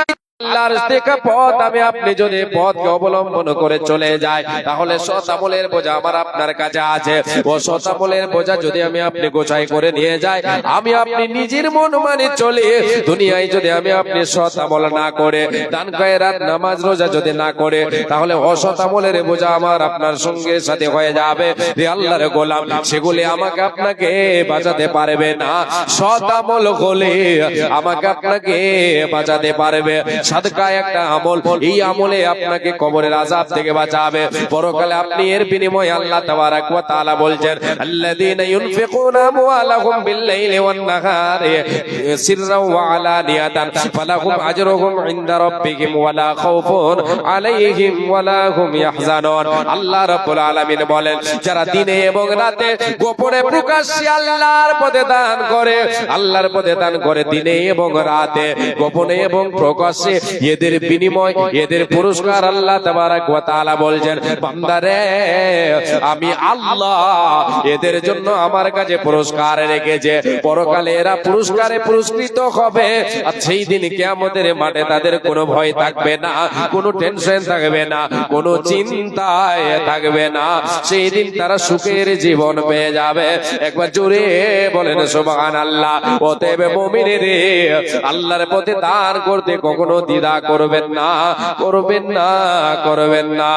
আল্লাহর দেখা পথ আমি আপনি যদি পথকে অবলম্বন করে চলে যায়, তাহলে সৎ আমলের বোঝা আমার আপনার কাছে আছে। ও সৎ আমলের বোঝা যদি আমি আপনি গোছাই করে নিয়ে যাই, আমি আপনি নিজের মন মানে চলে দুনিয়ায় যদি আমি আপনি সৎ আমল না করে, দান খয়রাত নামাজ রোজা যদি না করে, তাহলে অসৎ আমলের বোঝা আমার আপনার সঙ্গে সাথে হয়ে যাবে। রে আল্লাহর গোলাম, সেগুলি আমাকে আপনাকে বাঁচাতে পারবে না, সৎ আমল হলে আমাকে আপনাকে বাঁচাতে পারবে। সাদকা একটা আমল, এই আমলে আপনাকে কবরের আযাব থেকে বাঁচাবে, পরকালে আপনি এর বিনিময়ে আল্লাহ তাবারাক ওয়া তাআলা বলছেন, আল্লাযীনা ইউনফিকুনা আমওয়ালাহুম বিল-লাইলি ওয়ান-নাহারি সিররাও ওয়া আলানিয়াতান ফালাহুম আজরুহুম ইনদা রাব্বিহিম ওয়া লা খাউফুন আলাইহিম ওয়া লা হুম ইয়াহজানুন। আল্লাহ রাব্বুল আলামিন বলেন, যারা দিনে এবং রাতে গোপনে প্রকাশ্যে আল্লাহর পথে দান করে, আল্লাহর পথে দান করে, দিনে এবং রাতে গোপনে এবং প্রকাশ্যে এদের বিনিময়, এদের পুরস্কার আল্লাহ তাবারক ওয়া তাআলা বলছেন, বান্দারে আমি আল্লাহ এদের জন্য আমার কাছে পুরস্কার রেখেছে। পরকালে এরা পুরস্কারে পুরস্কৃত হবে। আর সেই দিন কিয়ামতের মাঠে তাদের কোনো ভয় থাকবে না, কোনো টেনশন থাকবে না, কোনো চিন্তায় থাকবে না। সেই দিন তারা সুখের জীবন পেয়ে যাবে। একবার জোরে বলেন সুবহানাল্লাহ। অতএব মুমিনেরা আল্লাহর পথে দান করতে কখনো দ্বিধা করবেন না, করবেন না, করবেন না।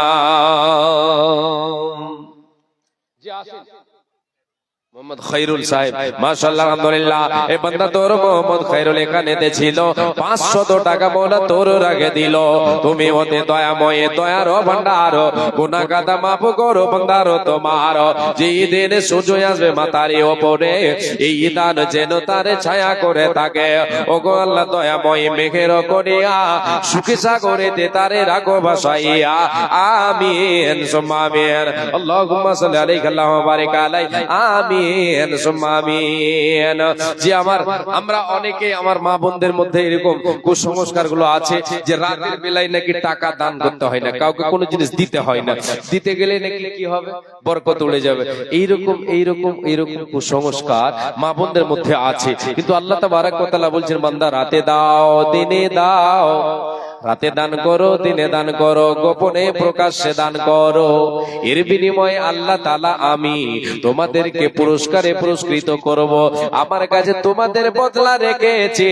মোহাম্মদ খৈরুল সাহেব, মাশাআল্লাহ, আলহামদুলিল্লাহ। এই বান্দা তোর মোহাম্মদ খৈরুল এখানে ছিল, 500 টাকা মোনা তোর রাগে দিল। তুমি ওতে দয়াময়, দয়ার ভান্ডার, গুনাহ কাদা মাফ করো বান্দার তোমার। যেই দিন সূর্য আসবে মাথার উপরে, এই দান যেন তার ছায়া করে থাকে। ওগো আল্লাহ দয়াময়, মেঘের করিয়া সুখী সাগরেতে তারে রাখো ভাসাইয়া। আমিন সুম্মা আমিন। আল্লাহুম্মা সাল্লি আলাইহি আল্লাহুম্মা বারিক আলাইহি। আমিন সুম্মা আমিন। যে আমরা অনেকে আমার মা বোনদের মধ্যে এরকম কুসংস্কার গুলো আছে যে রাতের বেলায় নাকি টাকা দান করতে হয় না, কাউকে কোনো জিনিস দিতে হয় না, দিতে গেলে নাকি কি হবে, বরকত উড়ে যাবে। এইরকম কুসংস্কার মা বোনদের মধ্যে আছে। কিন্তু আল্লাহ তাবারক ওয়া তাআলা বলছেন, বান্দা রাতে দাও, দিনে দাও। রাতে দান করো, দিনে দান করো, গোপনে প্রকাশ্যে দান করো। এর বিনিময়ে আল্লাহ তাআলা আমি তোমাদেরকে পুরস্কারে পুরস্কৃত করব। আমার কাছে তোমাদের বদলা রেখেছি,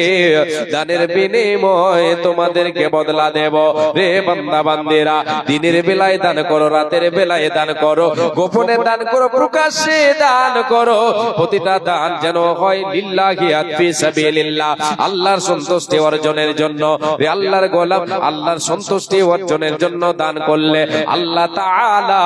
দানের বিনিময়ে তোমাদেরকে বদলা দেব। রে বান্দা বান্দিরা, দিনের বেলায় দান করো, রাতের বেলায় দান করো, গোপনে দান করো, প্রকাশ্যে দান করো। প্রতিটা দান যেন হয় লিল্লাহি ফি সাবিলিল্লাহ, আল্লাহর সন্তুষ্টি অর্জনের জন্য। রে আল্লাহর গোলাম, আল্লাহর সন্তুষ্টি অর্জনের জন্য দান করলে আল্লাহ তাআলা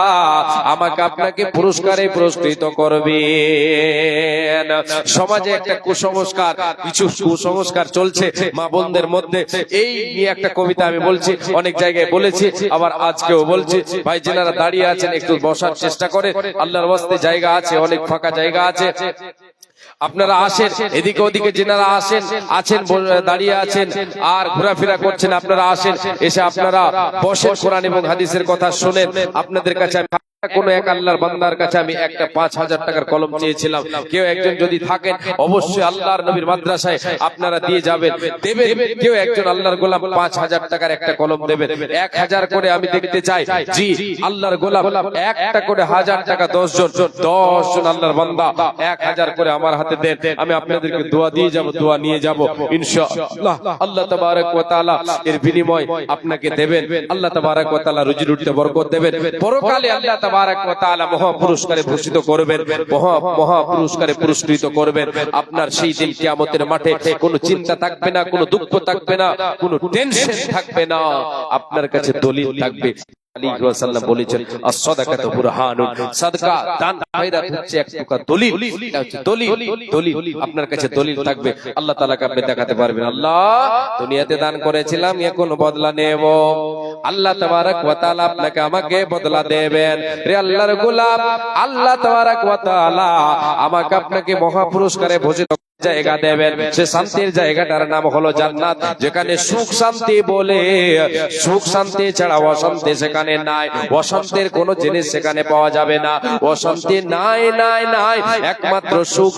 আমাকে আপনাকে পুরস্কারে পুরস্কৃত করবেন। সমাজে একটা কুসংস্কার, কিছু কুসংস্কার চলছে মা বোনদের মধ্যে। এই নিয়ে একটা কবিতা আমি বলছি, অনেক জায়গায় বলেছি, আবার আজকেও বলছি। ভাই যেনারা দাঁড়িয়ে আছেন একটু বসার চেষ্টা করে, আল্লাহর ওয়াস্তে জায়গা আছে, অনেক ফাঁকা জায়গা আছে। আপনারা আসেন, এদিকে ওদিকে যেনারা আছেন দাঁড়িয়ে আছেন আর ঘোরাফেরা করছেন, আপনারা আসেন, এসে আপনারা বসেন, কোরআন এবং হাদিসের কথা শুনেন। আপনাদের কাছে কোন এক আল্লাহর বান্দার কাছে আমি একটা 5000 টাকার কলম চেয়েছিলাম। কেউ একজন যদি থাকেন অবশ্যই আল্লাহর নবীর মাদ্রাসায় আপনারা দিয়ে যাবেন, দেবেন। কেউ একজন আল্লাহর গোলাম 5000 টাকার একটা কলম দেবেন। 1000 করে আমি দেখতে চাই। জি, আল্লাহর গোলাম একটা করে 1000 টাকা, 10 জন আল্লাহর বান্দা 1000 করে আমার হাতে দেন। আমি আপনাদেরকে দোয়া দিয়ে যাব, দোয়া নিয়ে যাব ইনশাআল্লাহ। আল্লাহ তাবারক ওয়া তাআলা এর বিনিময় আপনাকে দেবেন। আল্লাহ তাবারক ওয়া তাআলা রুজি রুটিতে বরকত দেবেন। পরকালে আল্লাহ তাবারক ওয়া তাআলা মহা পুরস্কারে ভূষিত করবেন, মহা পুরস্কারে পুরস্কৃত করবেন। আপনার সেই দিন কিয়ামতের মাঠে কোনো চিন্তা থাকবে না, কোনো দুঃখ থাকবে না, কোনো টেনশন থাকবে না। আপনার কাছে দলিল থাকবে। আলাইহি ওয়াসাল্লাম বলেছেন, as-সাদাকাতু বুরহানুন, সাদকা দান খয়রাত হচ্ছে এক প্রকার দলিল। এটা হচ্ছে দলিল। আপনার কাছে দলিল থাকবে, আল্লাহ তাআলাকে আপনি দেখাতে পারবেন, আল্লাহ দুনিয়াতে দান করেছিলাম, এখন বদলা নেব। আল্লাহ তাবারক ওয়া তাআলা আপনাকে আমাকে বদলা দেবেন। রে আল্লাহর গোলাম, আল্লাহ তাবারক ওয়া তাআলা আমাকে আপনাকে মহা পুরস্কারে ভূষিত জায়গা দেবেন। সে শান্তির জায়গাটার নাম হলো জান্নাত, যেখানে সুখ শান্তি বলে, সুখ শান্তি ছাড়া অশান্তি সেখানে নাই। অশান্তির কোন জিনিস সেখানে পাওয়া যাবে না। অশান্তি নাই, একমাত্র সুখ,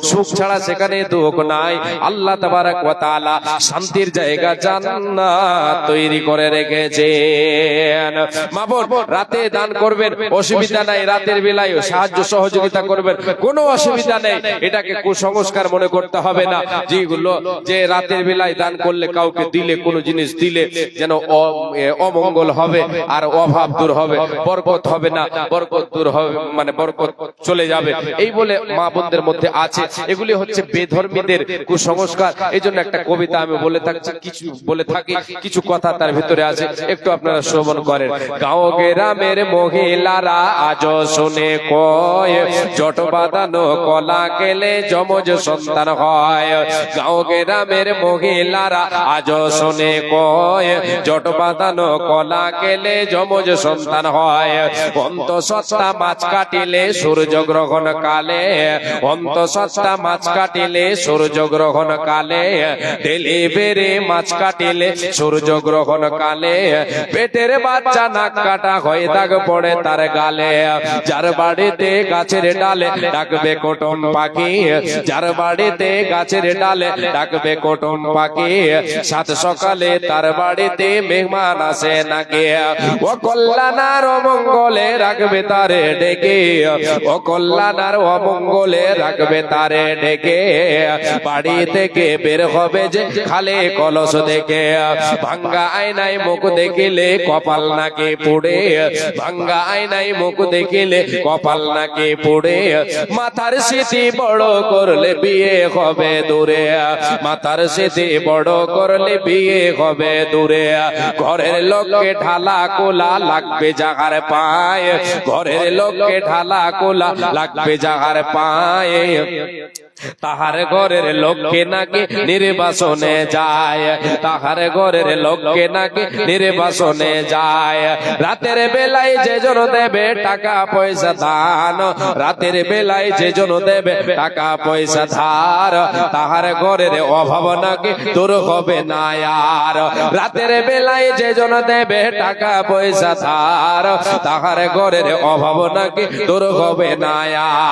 সুখ ছাড়া সেখানে দুঃখ নাই। আল্লাহ তাবারক ওয়া তাআলা শান্তির জায়গা জান্নাত তৈরি করে রেখেছেন। মা বোন, রাতে দান করবেন, অসুবিধা নাই। রাতের বেলায় সাহায্য সহযোগিতা করবেন, কোনো অসুবিধা নেই। এটাকে সংস্কার মনে করতে হবে না। যেগুলো যে রাতের বেলায় দান করলে, কাউকে দিলে, কোনো জিনিস দিলে যেন অমঙ্গল হবে আর অভাব দূর হবে, বরকত হবে না, বরকত দূর হবে, মানে বরকত চলে যাবে, এই বলে মা বোনদের মধ্যে আছে। এগুলি হচ্ছে বেধর্মীদের কুসংস্কার। এই জন্য একটা কবিতা আমি বলে থাকি, কিছু কথা তার ভিতরে ভিতরে আছে, একটু আপনারা শ্রবণ করেন। গাঁও গ্রামের মহিলারা আজও শুনে কয়, জট বাঁধানো কলা গেলে যমজ সন্তান হয়। গাঁও গ্রামের মহিলারা আজও শুনে কয়, জট বাঁধানো কলা গেলে যমজ সন্তান হয়। অন্তঃসত্ত্বা মাছ কাটিলে সূর্য গ্রহণ কালে, অন্তঃসত্ত্বা মাছ কাটিলে সূর্য গ্রহণ কালে, ডেলিভারি মাছ কাটিলে সূর্য গ্রহণ কালে, পেটের বাচ্চা নাক কাটা হয়ে দাগ পড়ে তার গালে। যার বাড়িতে গাছের ডালে ডাকবে কুটুম পাখি, যার বাড়িতে গাছের ডালে ডাকবে কুটুম পাখি, সাত সকালে তার বাড়িতে মেহমান আসে নাকি। ও কল্যাণার অমঙ্গলে রাখবে তারে ডেকে, ও কল্যাণার অমঙ্গলে রাখবে তারে ডেকে। বাড়ি থেকে বের হবে যে খালে কলস দেখে, ভাঙ্গা আয়নায় মুখ দেখিলে কপাল নাকি পুড়ে, ভাঙ্গা আয়নায় মুখ দেখিলে কপাল নাকি পুড়ে। মাথার স্মৃতি বড় করলে বিয়ে হবে দূরে, মাথার স্মৃতি বড় করলে বিয়ে হবে দূরে। ঘরের লোককে ঢালা কোলা লাগবে জাগার পায়, ঘরের লোককে ঢালা কোলা লাগবে জাগার পায়। তাহার ঘরের লোককে নাকি নির্বাসনে যায়, তাহার ঘরের লোককে নাকি নির্বাসনে যায়। রাতের বেলায় যে জন দেবে টাকা পয়সা দান, রাতের বেলায় যে জন দেবে টাকা পয়সা ধার, তাহার ঘরের অভাব নাকি দূর হবে না আর। রাতের বেলায় যে জন দেবে টাকা পয়সা ধার, তাহার ঘরের অভাব নাকি দূর হবে না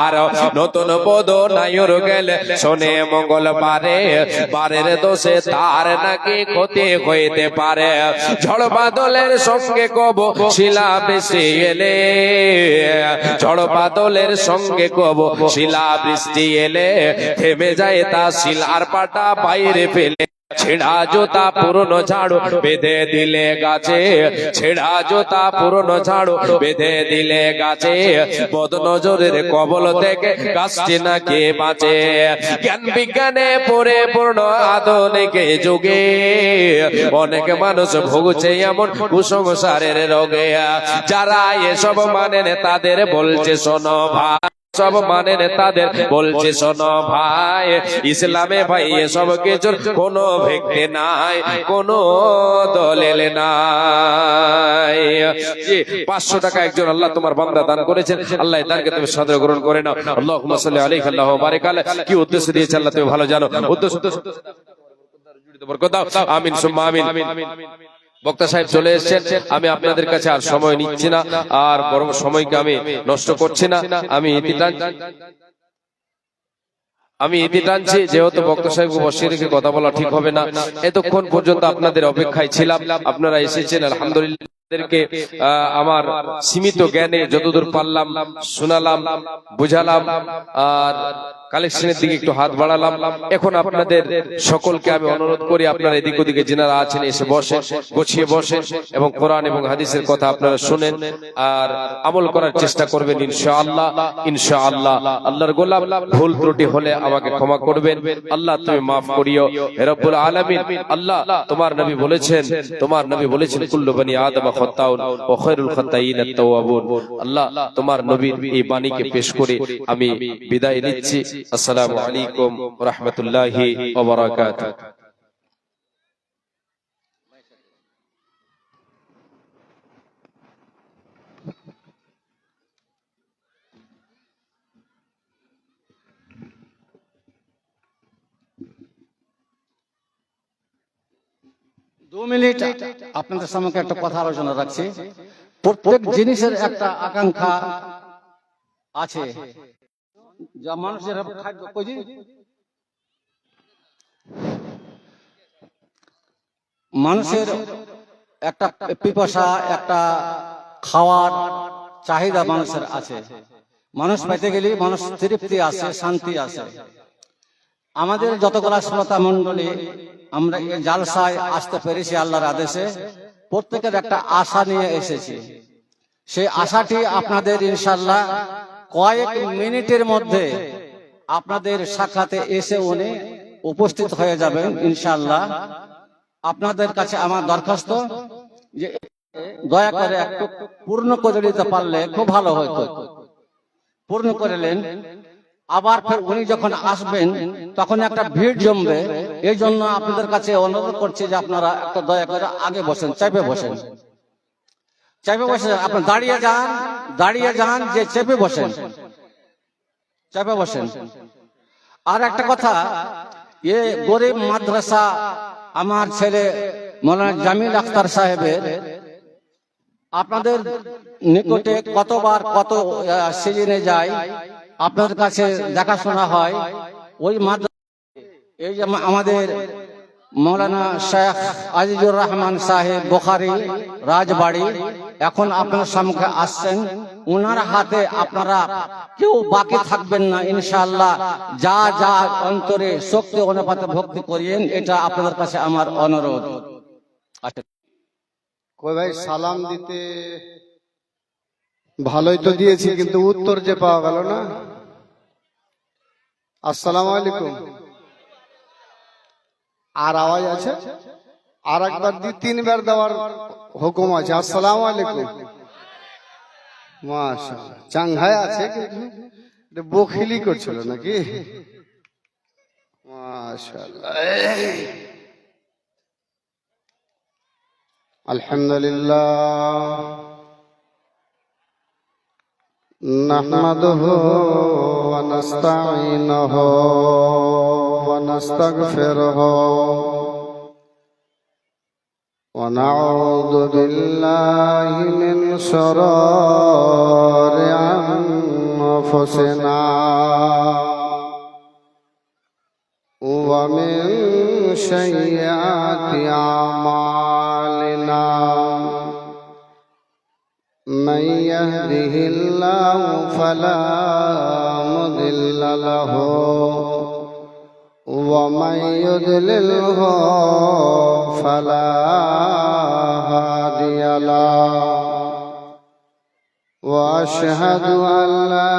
আর। নতুন বধ নাইর গেলে শোনে মঙ্গলবারে, বারের দোষে তার নাকি ক্ষতি হইতে পারে। ঝড় বাদলের সঙ্গে কব শিলা বৃষ্টি এলে, ঝড় বাদলের সঙ্গে কব শিলা বৃষ্টি এলে, থেমে যায় তা শিলার পাটা বাইরে ফেলে। ছেঁড়া জোতা পুরনো ঝাড়ু বেঁধে দিলে গাছে, ছেঁড়া জোতা পুরনো ঝাড়ু বেঁধে দিলে গাছে। বদনজরের কবল থেকে গাছটি নাকি বাঁচে। জ্ঞান বিজ্ঞানে পরিপূর্ণ আধুনিক যুগে অনেক মানুষ ভুগছে এমন কুসংস্কারের রোগে। যারা এসব মানেন তাদের বলছে শোনো ভাই, সব মানেন তাদের বলছে শোনো ভাই, ইসলামে ভাই এসব কিছুর কোনো ভিত্তি নাই, কোনো দলিল নাই। 500 টাকা একজন আল্লাহ তোমার বান্দা দান করেছেন, আল্লাহ দানকে তুমি সাদরে গ্রহণ করে নাও। আল্লাহুম্মা সাল্লি আলাইহি আল্লাহু বারিক আলাইহি। কি উদ্দেশ্য দিয়েছে আল্লাহ তুমি ভালো জানো, উদ্দেশ্য বরকত দাও। আমিন সুম্মা আমিন। বক্তা সাহেব চলে এসেছেন, আমি আপনাদের কাছে আর সময় নিচ্ছি না, আর বরং সময়কে আমি নষ্ট করছি না। আমি ইতি টানছি, যেহেতু বক্তা সাহেবকে বসিয়ে রেখে কথা বলা ঠিক হবে না। এতক্ষণ পর্যন্ত আপনাদের অপেক্ষায় ছিলাম, আপনারা এসেছেন, আলহামদুলিল্লাহ। আমার সীমিত জ্ঞানে যতদূর পারলাম শোনালাম, বুঝালাম, আর কালেকশনের দিকে একটু হাত বাড়ালাম। এখন আপনাদের সকলকে আমি অনুরোধ করি, আপনারা এদিক ওদিকে যিনারা আছেন এসে বসেন, গুছিয়ে বসেন এবং কোরআন এবং হাদিসের কথা আপনারা শুনেন আর আমল করার চেষ্টা করবেন ইনশাআল্লাহ। ইনশাআল্লাহ আল্লাহর গোলাম, ভুল ত্রুটি হলে আমাকে ক্ষমা করবেন, আল্লাহ তুমি মাফ করিও হে রব্বুল আলামিন। আল্লাহ তোমার নবী বলেছেন, তোমার নবী বলেছেন কুল্লু বনি আদম খাত্তাউন ওয়া খায়রুল খাত্তাইন আত-তাওয়াবুন। আল্লাহ তোমার নবীর এই বাণীকে পেশ করে আমি বিদায় নিচ্ছি। আসসালামু আলাইকুম ওয়া রাহমাতুল্লাহি ওয়া বারাকাতুহু। 2 মিনিট আপনাদের সামনে একটা কথা আলোচনা রাখছি। প্রত্যেক জিনিসের একটা আকাঙ্ক্ষা আছে, যা মানুষের খাদ্য কইজি মানুষের একটা পিপাসা, একটা খাওয়ার চাহিদা মানুষের আছে। মানুষ পাইতে গেলে মানুষ তৃপ্তি আছে, শান্তি আছে। আমাদের যতগুলা শ্রোতা মন্ডলী আমরা এই জালসায় আসতে পেরেছি আল্লাহর আদেশে, প্রত্যেকের একটা আশা নিয়ে এসেছি। সেই আশাটি আপনাদের ইনশাআল্লাহ কয়েক মিনিটের মধ্যে আপনাদের সাক্ষাতে এসে উনি উপস্থিত হয়ে যাবেন ইনশাআল্লাহ। আপনাদের কাছে আমার দরখাস্ত, যে দয়া করে একটু পূর্ণ করে দিতে পারলে খুব ভালো হতো। পূর্ণ করলেন, আবার ফের উনি যখন আসবেন তখন একটা ভিড় জমবে। এই জন্য আপনাদের কাছে অনুরোধ করছি যে আপনারা একটা দয়া করে আগে বসেন, চেপে বসেন, চেপে বসেন। আপনার দাঁড়িয়ে যান, যে চেপে বসেন, চেপে বসেন। আর একটা কথা, এ গরিব মাদ্রাসা আমার ছেলে মৌলানা জামিল আখতার সাহেবের আপনাদের নিকটে কতবার কত সিজনে যায়, আপনাদের কাছে দেখাশোনা হয়। ওই মাদ্রাসা, এই যে আমাদের মৌলানা শেখ আজিজুর রহমান সাহেব বুখারী রাজবাড়ি এখন আপনার সম্মুখে আসছেন। ওনার হাতে আপনারা কেউ বাকি থাকবেন না ইনশাআল্লাহ। যা যা অন্তরে শক্তি অনুপাতে ভক্তি করিয়েন, এটা আপনাদের কাছে আমার অনুরোধ। কই ভাই সালাম দিতে ভালোই তো দিয়েছি, কিন্তু উত্তর যে পাওয়া গেল না। আসসালামু আলাইকুম। আর আওয়াজ আছে? আর একবার তিনবার দেওয়ার হুকুম আছে। আসসালামু আলাইকুম। মাশাআল্লাহ, চাঙ্গাই আছে, কিন্তু বখিলি করছিল নাকি? মাশাআল্লাহ। আলহামদুলিল্লাহ নাহমাদুহু ওয়া নাস্তাঈনুহু ওয়া নাস্তাগফিরুহু ওয়া নাউযু বিল্লাহি মিন শুরুরি আনফুসিনা ওয়া মিন সাইয়্যাতি আমালিনা। من يهده الله فلا مضل له ومن يضلله فلا هادي له واشهد ان لا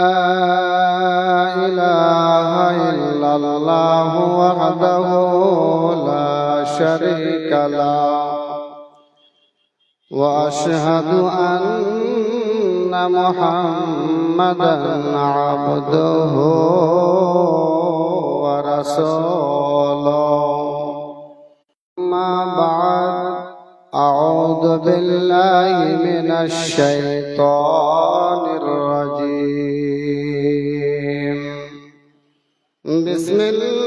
اله الا الله وحده لا شريك له واشهد ان محمدا عبده ورسوله. ما بعد، اعوذ بالله من الشيطان الرجيم. بسم الله